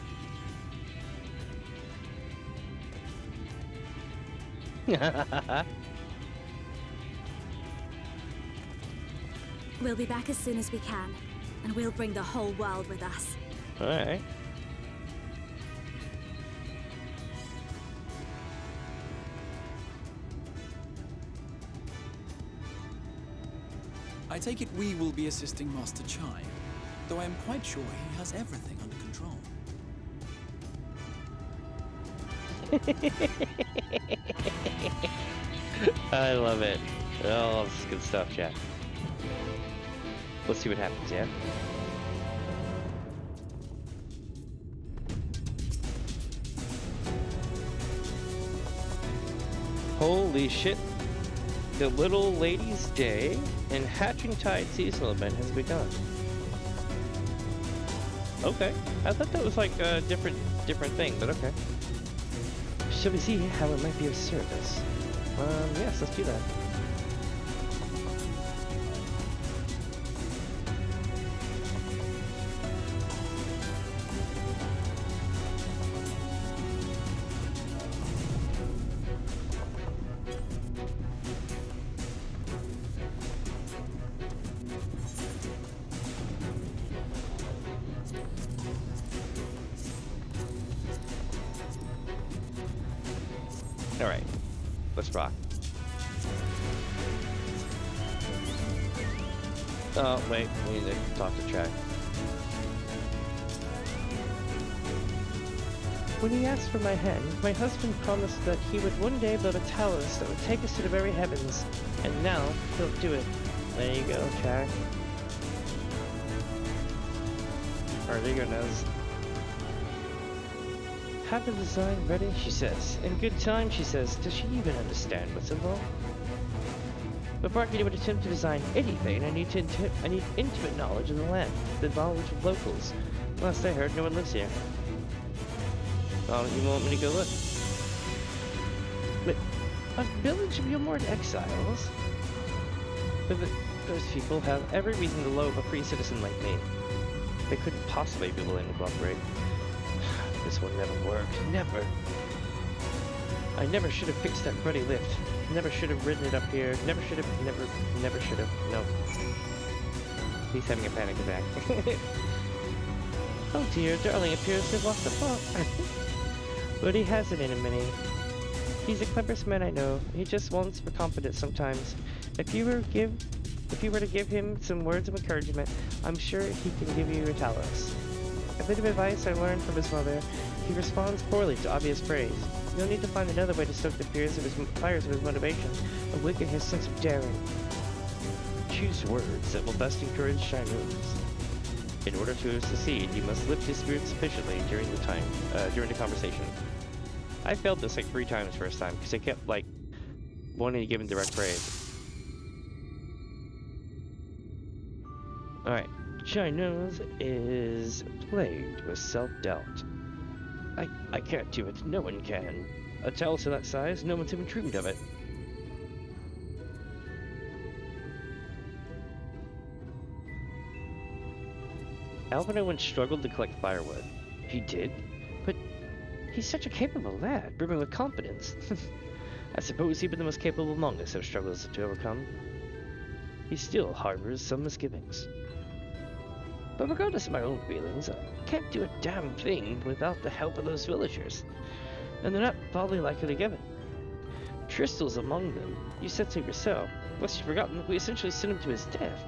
We'll be back as soon as we can, and we'll bring the whole world with us. All right. I take it we will be assisting Master Chime, though I am quite sure he has everything under control. I love it. Oh, this is good stuff, Jack. Let's see what happens, yeah? Holy shit. The Little Lady's Day and Hatching Tide seasonal event has begun. Okay. I thought that was like a different thing, but okay. Shall we see how it might be of service? Yes, let's do that. Alright, let's rock. Oh, wait, we need to talk to Chad. When he asked for my hand, my husband promised that he would one day build a talus that would take us to the very heavens. And now, he'll do it. There you go, Chad. Or Ligo knows. Have the design ready, she says. In good time, she says. Does she even understand what's involved? Before I can even attempt to design anything, I need intimate knowledge of the land, the knowledge of locals. Last I heard, no one lives here. Oh, you want me to go look? But a village of Yulmore exiles? Those people have every reason to loathe a free citizen like me. They couldn't possibly be willing to cooperate. This will never work. Never. I never should have fixed that ruddy lift. Never should have ridden it up here. Never should have. Never should have. No. He's having a panic attack. Oh dear, darling appears to have lost the plot. But he has it in him, Minnie. He's the cleverest man I know. He just wants for confidence sometimes. If you were to give him some words of encouragement, I'm sure he can give you a talus. A bit of advice I learned from his mother. He responds poorly to obvious praise. You'll need to find another way to stoke the fires of his motivation, awaken his sense of daring. Choose words that will best encourage Shino's. In order to succeed, you must lift his spirits sufficiently during the conversation. I failed this like 3 times first time because I kept like wanting to give him direct praise. All right. Shino's is plagued with self-doubt. I can't do it. No one can. A talus of that size, no one's even dreamed of it. Alvino once struggled to collect firewood. He did, but he's such a capable lad, brimming with confidence. I suppose even the most capable among us have struggles to overcome. He still harbors some misgivings. But regardless of my own feelings, I can't do a damn thing without the help of those villagers. And they're not probably likely to give it. Tristel's among them. You said so yourself. Lest you've forgotten, we essentially sent him to his death.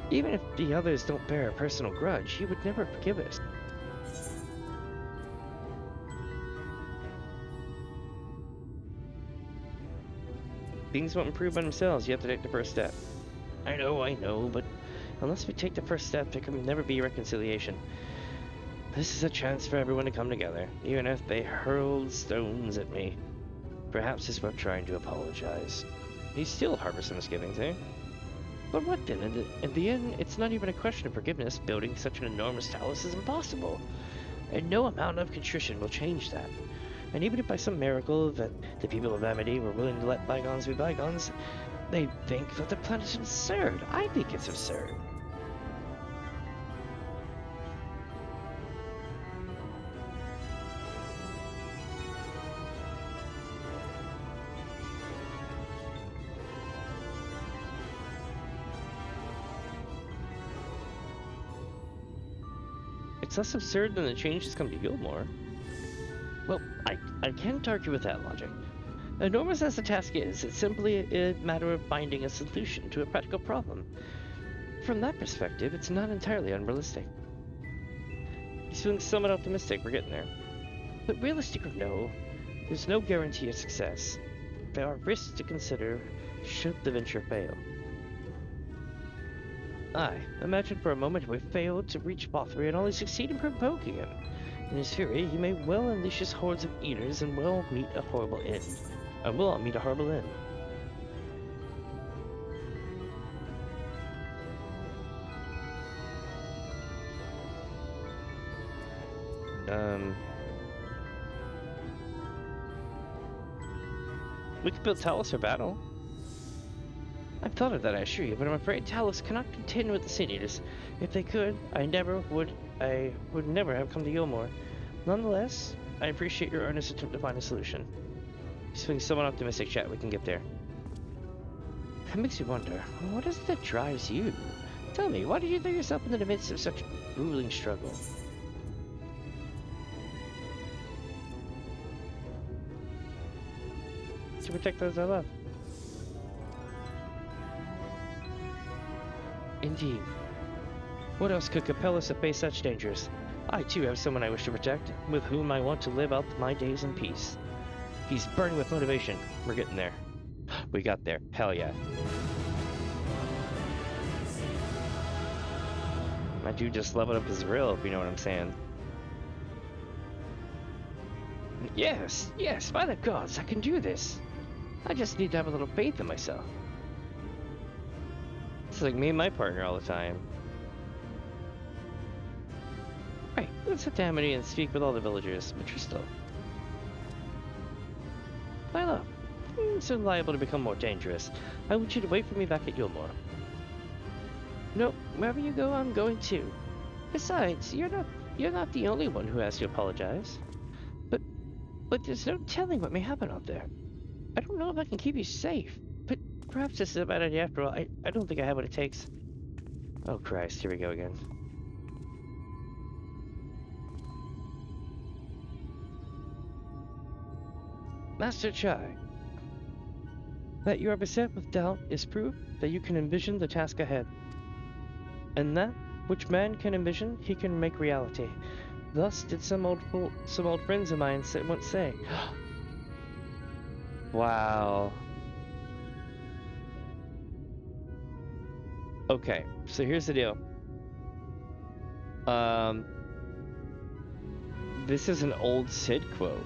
Even if the others don't bear a personal grudge, he would never forgive us. Things won't improve by themselves. You have to take the first step. I know, but unless we take the first step, there can never be a reconciliation. This is a chance for everyone to come together, even if they hurled stones at me. Perhaps it's worth trying to apologize. He still harbors some misgivings, eh? But what then? In the end, it's not even a question of forgiveness. Building such an enormous talus is impossible. And no amount of contrition will change that. And even if by some miracle that the people of Amity were willing to let bygones be bygones, they think that the plan is absurd. I think it's absurd. It's less absurd than the change that's come to Gilmore. Well, I can't argue with that logic. Enormous as the task is, it's simply a matter of finding a solution to a practical problem. From that perspective, it's not entirely unrealistic. He's feeling somewhat optimistic, we're getting there. But realistic or no, there's no guarantee of success. There are risks to consider should the venture fail. Imagine for a moment we failed to reach Vauthry and only succeed in provoking him. In his fury, he may well unleash his hordes of eaters and will meet a horrible end. We could build talus for battle. I've thought of that, I assure you, but I'm afraid talus cannot contend with the Sin Eaters. If they could, I would never have come to Gilmore. Nonetheless, I appreciate your earnest attempt to find a solution. Just feeling somewhat optimistic, chat, we can get there. That makes me wonder, what is it that drives you? Tell me, why did you throw yourself into the midst of such grueling struggle? To protect those I love. Indeed. What else could compel us to face such dangers? I too have someone I wish to protect, with whom I want to live out my days in peace. He's burning with motivation. We're getting there. We got there. Hell yeah. My dude just leveled up his rill, if you know what I'm saying. Yes, by the gods, I can do this. I just need to have a little faith in myself. It's like me and my partner all the time. Right, let's head to Amity and speak with all the villagers, but Tristel. Lila, so liable to become more dangerous. I want you to wait for me back at Gilmore. No, wherever you go, I'm going too. Besides, you're not the only one who has to apologize. But there's no telling what may happen out there. I don't know if I can keep you safe, but perhaps this is a bad idea after all. I don't think I have what it takes. Oh Christ, here we go again. Master Chai, that you are beset with doubt is proof that you can envision the task ahead. And that which man can envision, he can make reality. Thus did some old friends of mine once say. Wow. Okay, so here's the deal. This is an old Sid quote.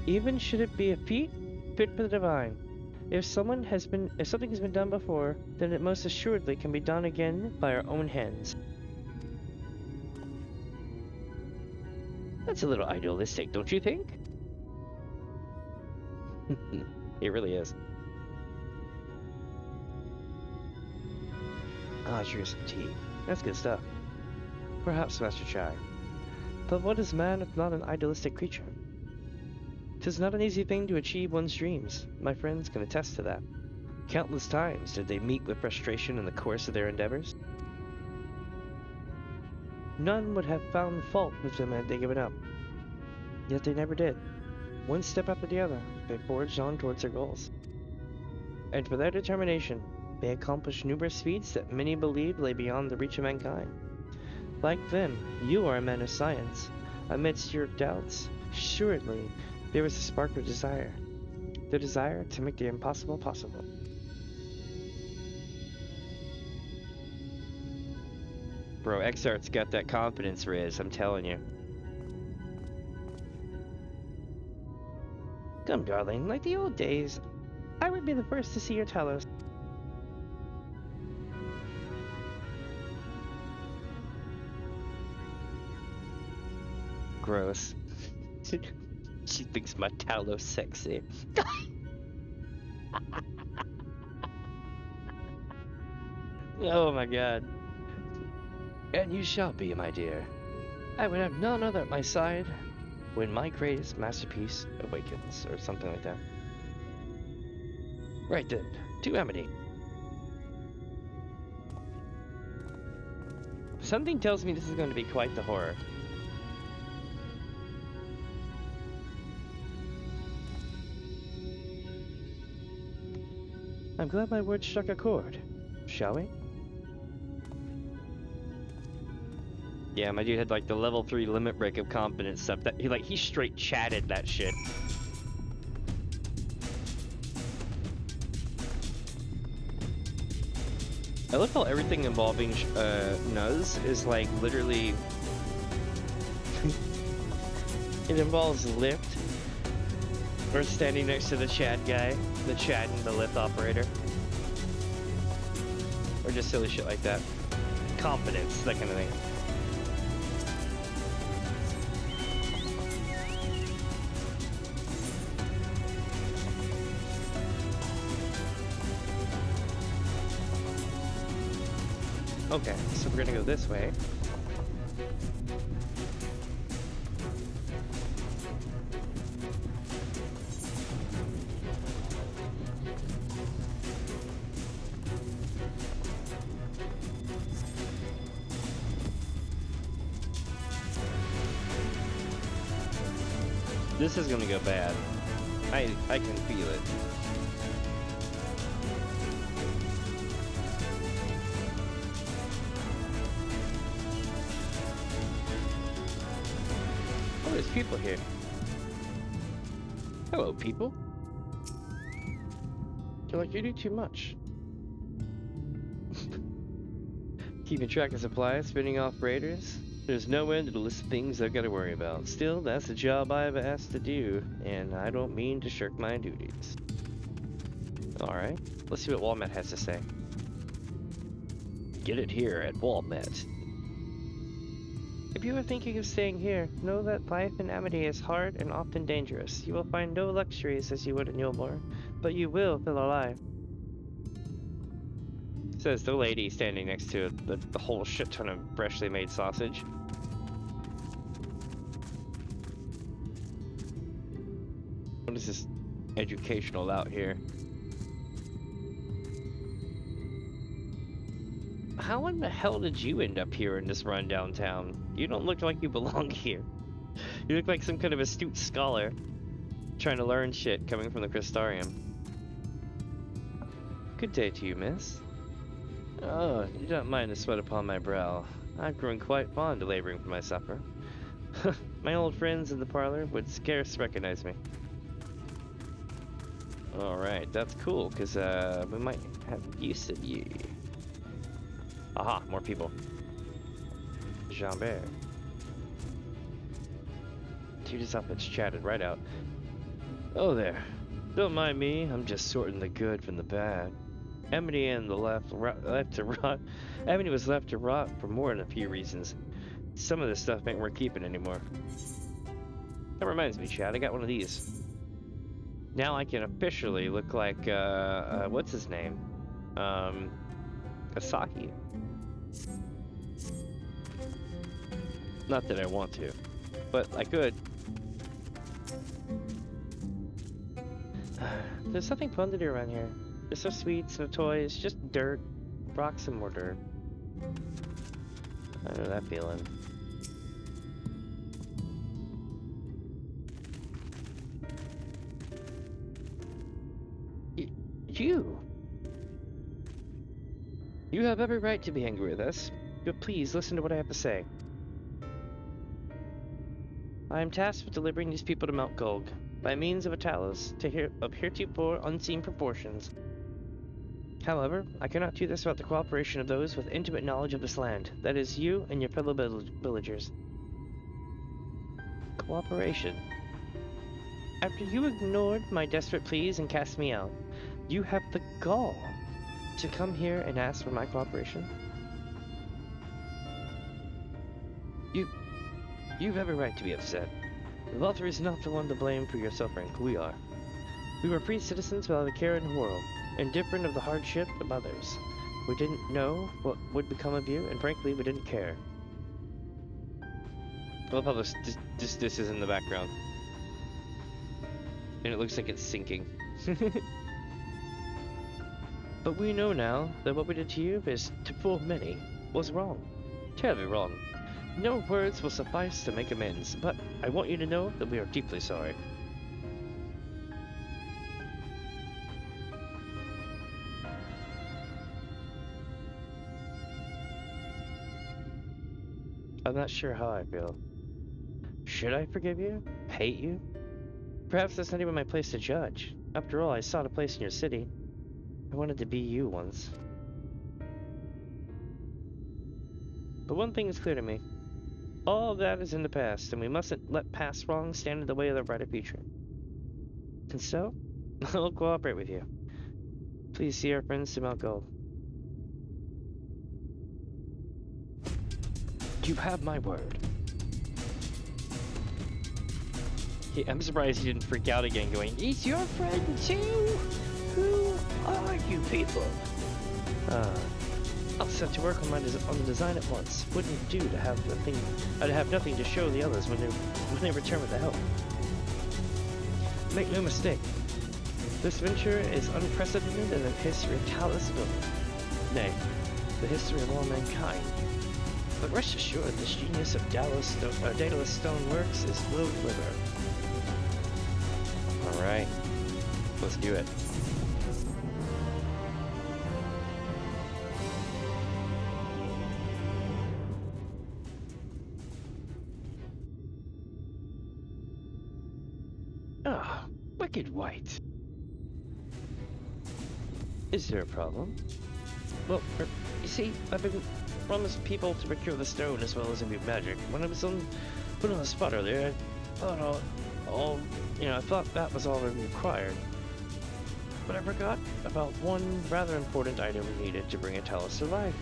Even should it be a feat fit for the divine. If something has been done before, then it most assuredly can be done again by our own hands. That's a little idealistic, don't you think? It really is. Ah, cheers some tea. That's good stuff. Perhaps, Master Chai. But what is man if not an idealistic creature? 'Tis not an easy thing to achieve one's dreams. My friends can attest to that. Countless times did they meet with frustration in the course of their endeavors. None would have found fault with them had they given up. Yet they never did. One step after the other, they forged on towards their goals. And for their determination, they accomplished numerous feats that many believed lay beyond the reach of mankind. Like them, you are a man of science. Amidst your doubts, assuredly, there was a spark of desire. The desire to make the impossible possible. Bro, Exart's got that confidence, Riz, I'm telling you. Come, darling, like the old days, I would be the first to see your Talos. Gross. She thinks my Talos sexy. Oh my god. And you shall be, my dear. I would have none other at my side when my greatest masterpiece awakens, or something like that. Right then, to Amity. Something tells me this is going to be quite the horror. I'm glad my words struck a chord. Shall we? Yeah, my dude had like the level 3 limit break of confidence stuff that he straight chatted that shit. I love how everything involving Nuz is like literally it involves lift or standing next to the Chad guy, the Chad and the lift operator. Or just silly shit like that. Confidence, that kind of thing. Okay, so we're gonna go this way. This is gonna go bad. I can feel it. Oh, there's people here. Hello, people. You're like, you do too much. Keeping track of supplies, spinning off raiders. There's no end to the list of things I've got to worry about. Still, that's the job I've asked to do, and I don't mean to shirk my duties. Alright, let's see what Walmet has to say. Get it here at Walmet. If you are thinking of staying here, know that life in Amity is hard and often dangerous. You will find no luxuries as you would in Yulmore, but you will feel alive. Says the lady standing next to the whole shit ton of freshly made sausage. What is this educational out here? How in the hell did you end up here in this rundown town? You don't look like you belong here. You look like some kind of astute scholar trying to learn shit coming from the Crystarium. Good day to you, miss. Oh, you don't mind the sweat upon my brow. I've grown quite fond of laboring for my supper. My old friends in the parlor would scarce recognize me. Alright, that's cool, because we might have use of you. Aha, more people. Jambert. Dude is up and chatted right out. Oh there. Don't mind me, I'm just sorting the good from the bad. Amity and the left to rot. Amity was left to rot for more than a few reasons. Some of this stuff ain't worth keeping anymore. That reminds me, Chad, I got one of these. Now I can officially look like, what's his name? Asaki. Not that I want to, but I could. There's something fun to do around here. There's no sweets, no toys, just dirt, rocks and more dirt. I know that feeling. You have every right to be angry with us, but please listen to what I have to say. I am tasked with delivering these people to Mount Gulg, by means of a talus of heretofore unseen proportions. However, I cannot do this without the cooperation of those with intimate knowledge of this land, that is, you and your fellow villagers. Cooperation. After you ignored my desperate pleas and cast me out, you have the gall to come here and ask for my cooperation? You have every right to be upset. Vauthry is not the one to blame for your suffering. We are. We were free citizens without a care in the world, indifferent of the hardship of others. We didn't know what would become of you, and frankly, we didn't care. I love how this is in the background. And it looks like it's sinking. But we know now that what we did to you is, to full many, was wrong. Terribly wrong. No words will suffice to make amends, but I want you to know that we are deeply sorry. I'm not sure how I feel. Should I forgive you? Hate you? Perhaps that's not even my place to judge. After all, I sought a place in your city. I wanted to be you once. But one thing is clear to me. All of that is in the past, and we mustn't let past wrongs stand in the way of the brighter future. And so, I'll cooperate with you. Please see our friends to Mount Gold. You have my word. Yeah, I'm surprised he didn't freak out again, going, "He's your friend too? Who are you people?" I'll set to work on the design at once. Wouldn't do to have I'd have nothing to show the others when they return with the help. Make no mistake, this venture is unprecedented in the history of Talus building. Nay, the history of all mankind. But rest assured, this genius of Daedalus Stoneworks will deliver. Alright, let's do it. Ah, wicked white. Is there a problem? Well, you see, I've been promised people to procure the stone as well as imbue magic. When I was put on the spot earlier, I thought I thought that was all required. But I forgot about one rather important item we needed to bring a talus to life.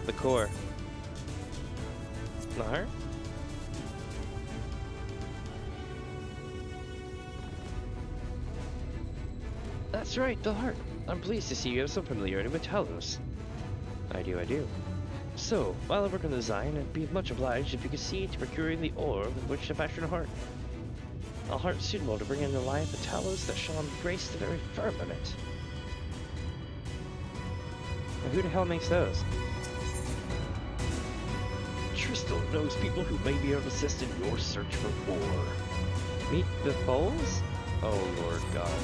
The core. The heart? That's right, the heart. I'm pleased to see you have some familiarity with talus. I do. So, while I work on the design, I'd be much obliged if you could see to procuring the ore with which to fashion a heart. A heart suitable to bring into life a talus that shall embrace the very firmament. And who the hell makes those? Tristel knows people who may be able to assist in your search for ore. Meet the Foals? Oh Lord God.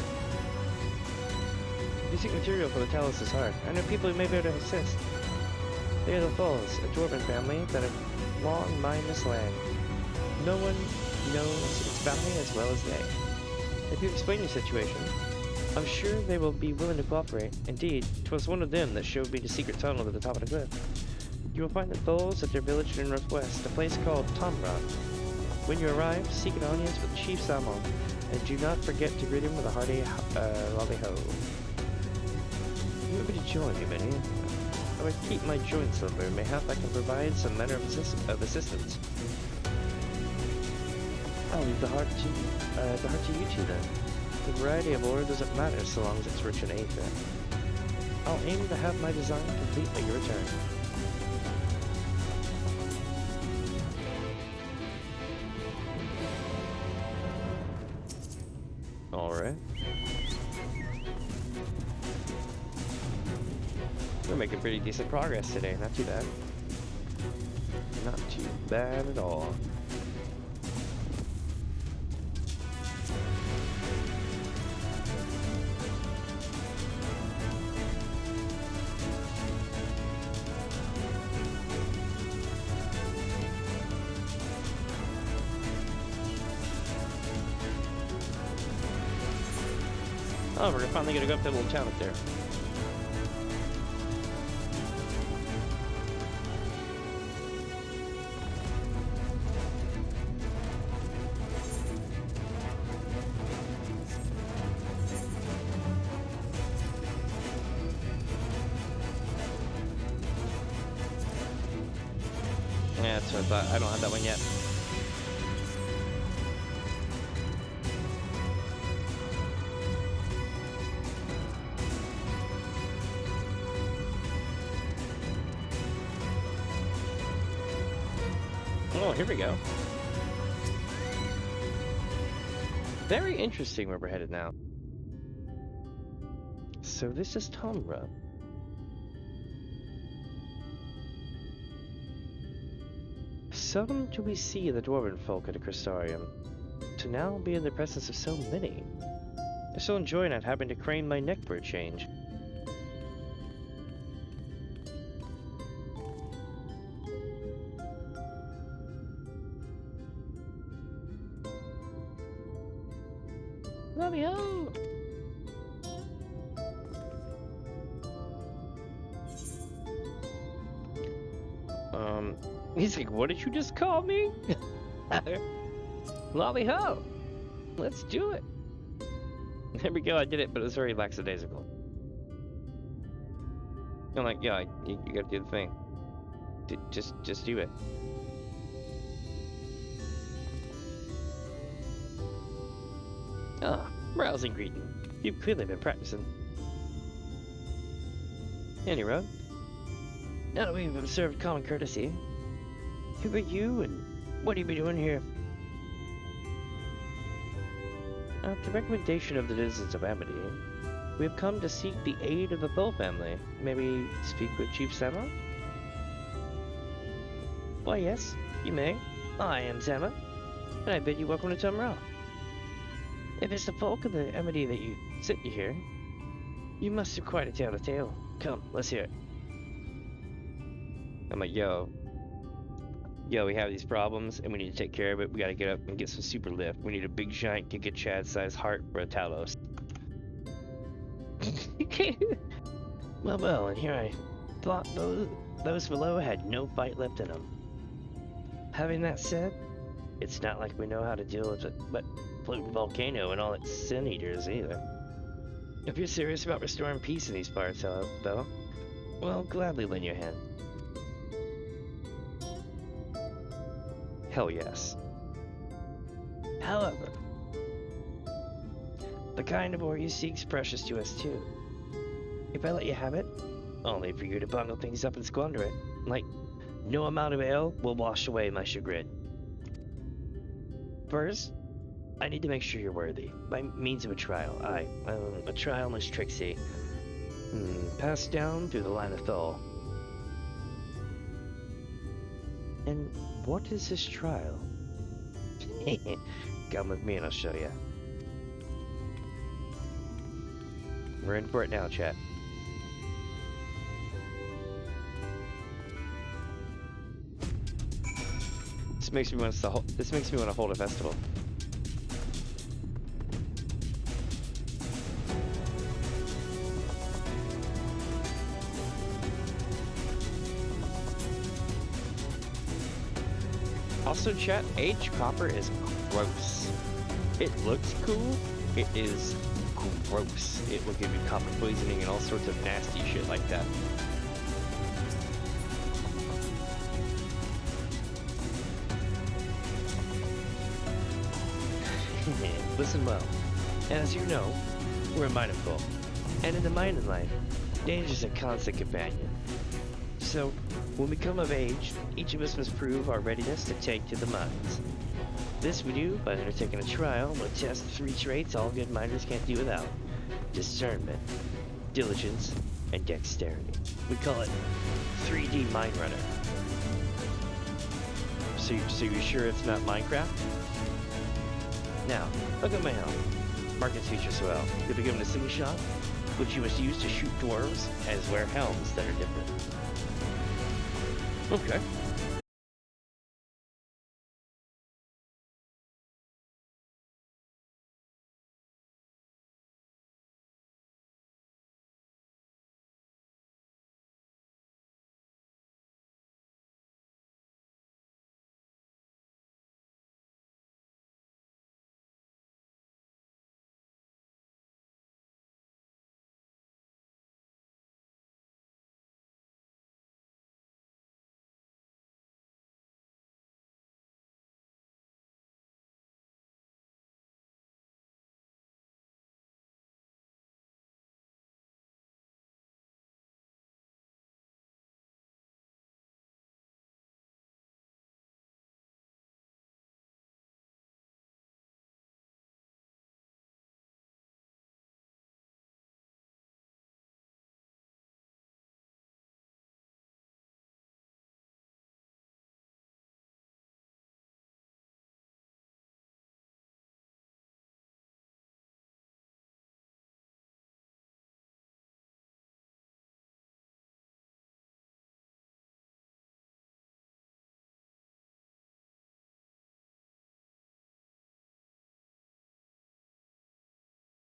You seek material for the talus' heart. I know people who may be able to assist. They are the Foals, a dwarven family that have long mined this land. No one knows its bounty as well as they. If you explain your situation, I'm sure they will be willing to cooperate. Indeed, 'twas one of them that showed me the secret tunnel to the top of the cliff. You will find the Foals at their village in the northwest, a place called Tomrod. When you arrive, seek an audience with Chief Salmon, and do not forget to greet him with a hearty lolly-ho. You want me to join you, Minnie? I would keep my joints limber. Mayhap I can provide some manner of assistance. I'll leave the heart to you two then. The variety of ore doesn't matter so long as it's rich in aether. I'll aim to have my design complete by your return. Alright. We're making pretty decent progress today, not too bad. Not too bad at all. Oh, we're finally gonna go up that little town up there. Yeah, that's what I thought. I don't have that one yet. Oh, here we go. Very interesting where we're headed now. So this is Tomra. Seldom do we see the dwarven folk at a crystarium. To now be in the presence of so many. I still enjoy not having to crane my neck for a change. Love you! He's like, what did you just call me? Lolly ho! Let's do it! There we go, I did it, but it was very lackadaisical. I'm like, yeah, you gotta do the thing. Just do it. Ah, rousing greeting. You've clearly been practicing. Anyway, now that we've observed common courtesy, who are you and what do you be doing here? At the recommendation of the citizens of Amity, we have come to seek the aid of the Bull family. May we speak with Chief Sama? Why yes, you may. I am Sama, and I bid you welcome to Tomra. If it's the folk of the Amity that you sent you here, you must have quite a tale to tell. Come, let's hear it. I'm like, yo, we have these problems and we need to take care of it. We gotta get up and get some super lift. We need a big giant Giga Chad sized heart for a Talos. well, and here I thought those below had no fight left in them. Having that said, it's not like we know how to deal with it, but floating volcano and all its sin eaters either. If you're serious about restoring peace in these parts, though, well, gladly lend your hand. Hell yes. However, the kind of ore you seek's precious to us too. If I let you have it, only for you to bundle things up and squander it, like no amount of ale will wash away my chagrin. First, I need to make sure you're worthy, by means of a trial. A trial, Miss Trixie. Passed down through the line of Thol. And what is this trial? Come with me and I'll show you. We're in for it now, chat. This makes me want to hold a festival. Also, chat, aged copper is gross. It looks cool. It is gross. It will give you copper poisoning and all sorts of nasty shit like that. Listen well. As you know, we're mindful, and in the mining life, danger's a constant companion. So, when we come of age, each of us must prove our readiness to take to the mines. This we do by undertaking a trial that tests 3 traits all good miners can't do without: discernment, diligence, and dexterity. We call it 3D Mine Runner. So you're sure it's not Minecraft? Now, look at my helm. Markings feature swell. You'll be given a single shot, which you must use to shoot dwarves, as wear helms that are different. Okay.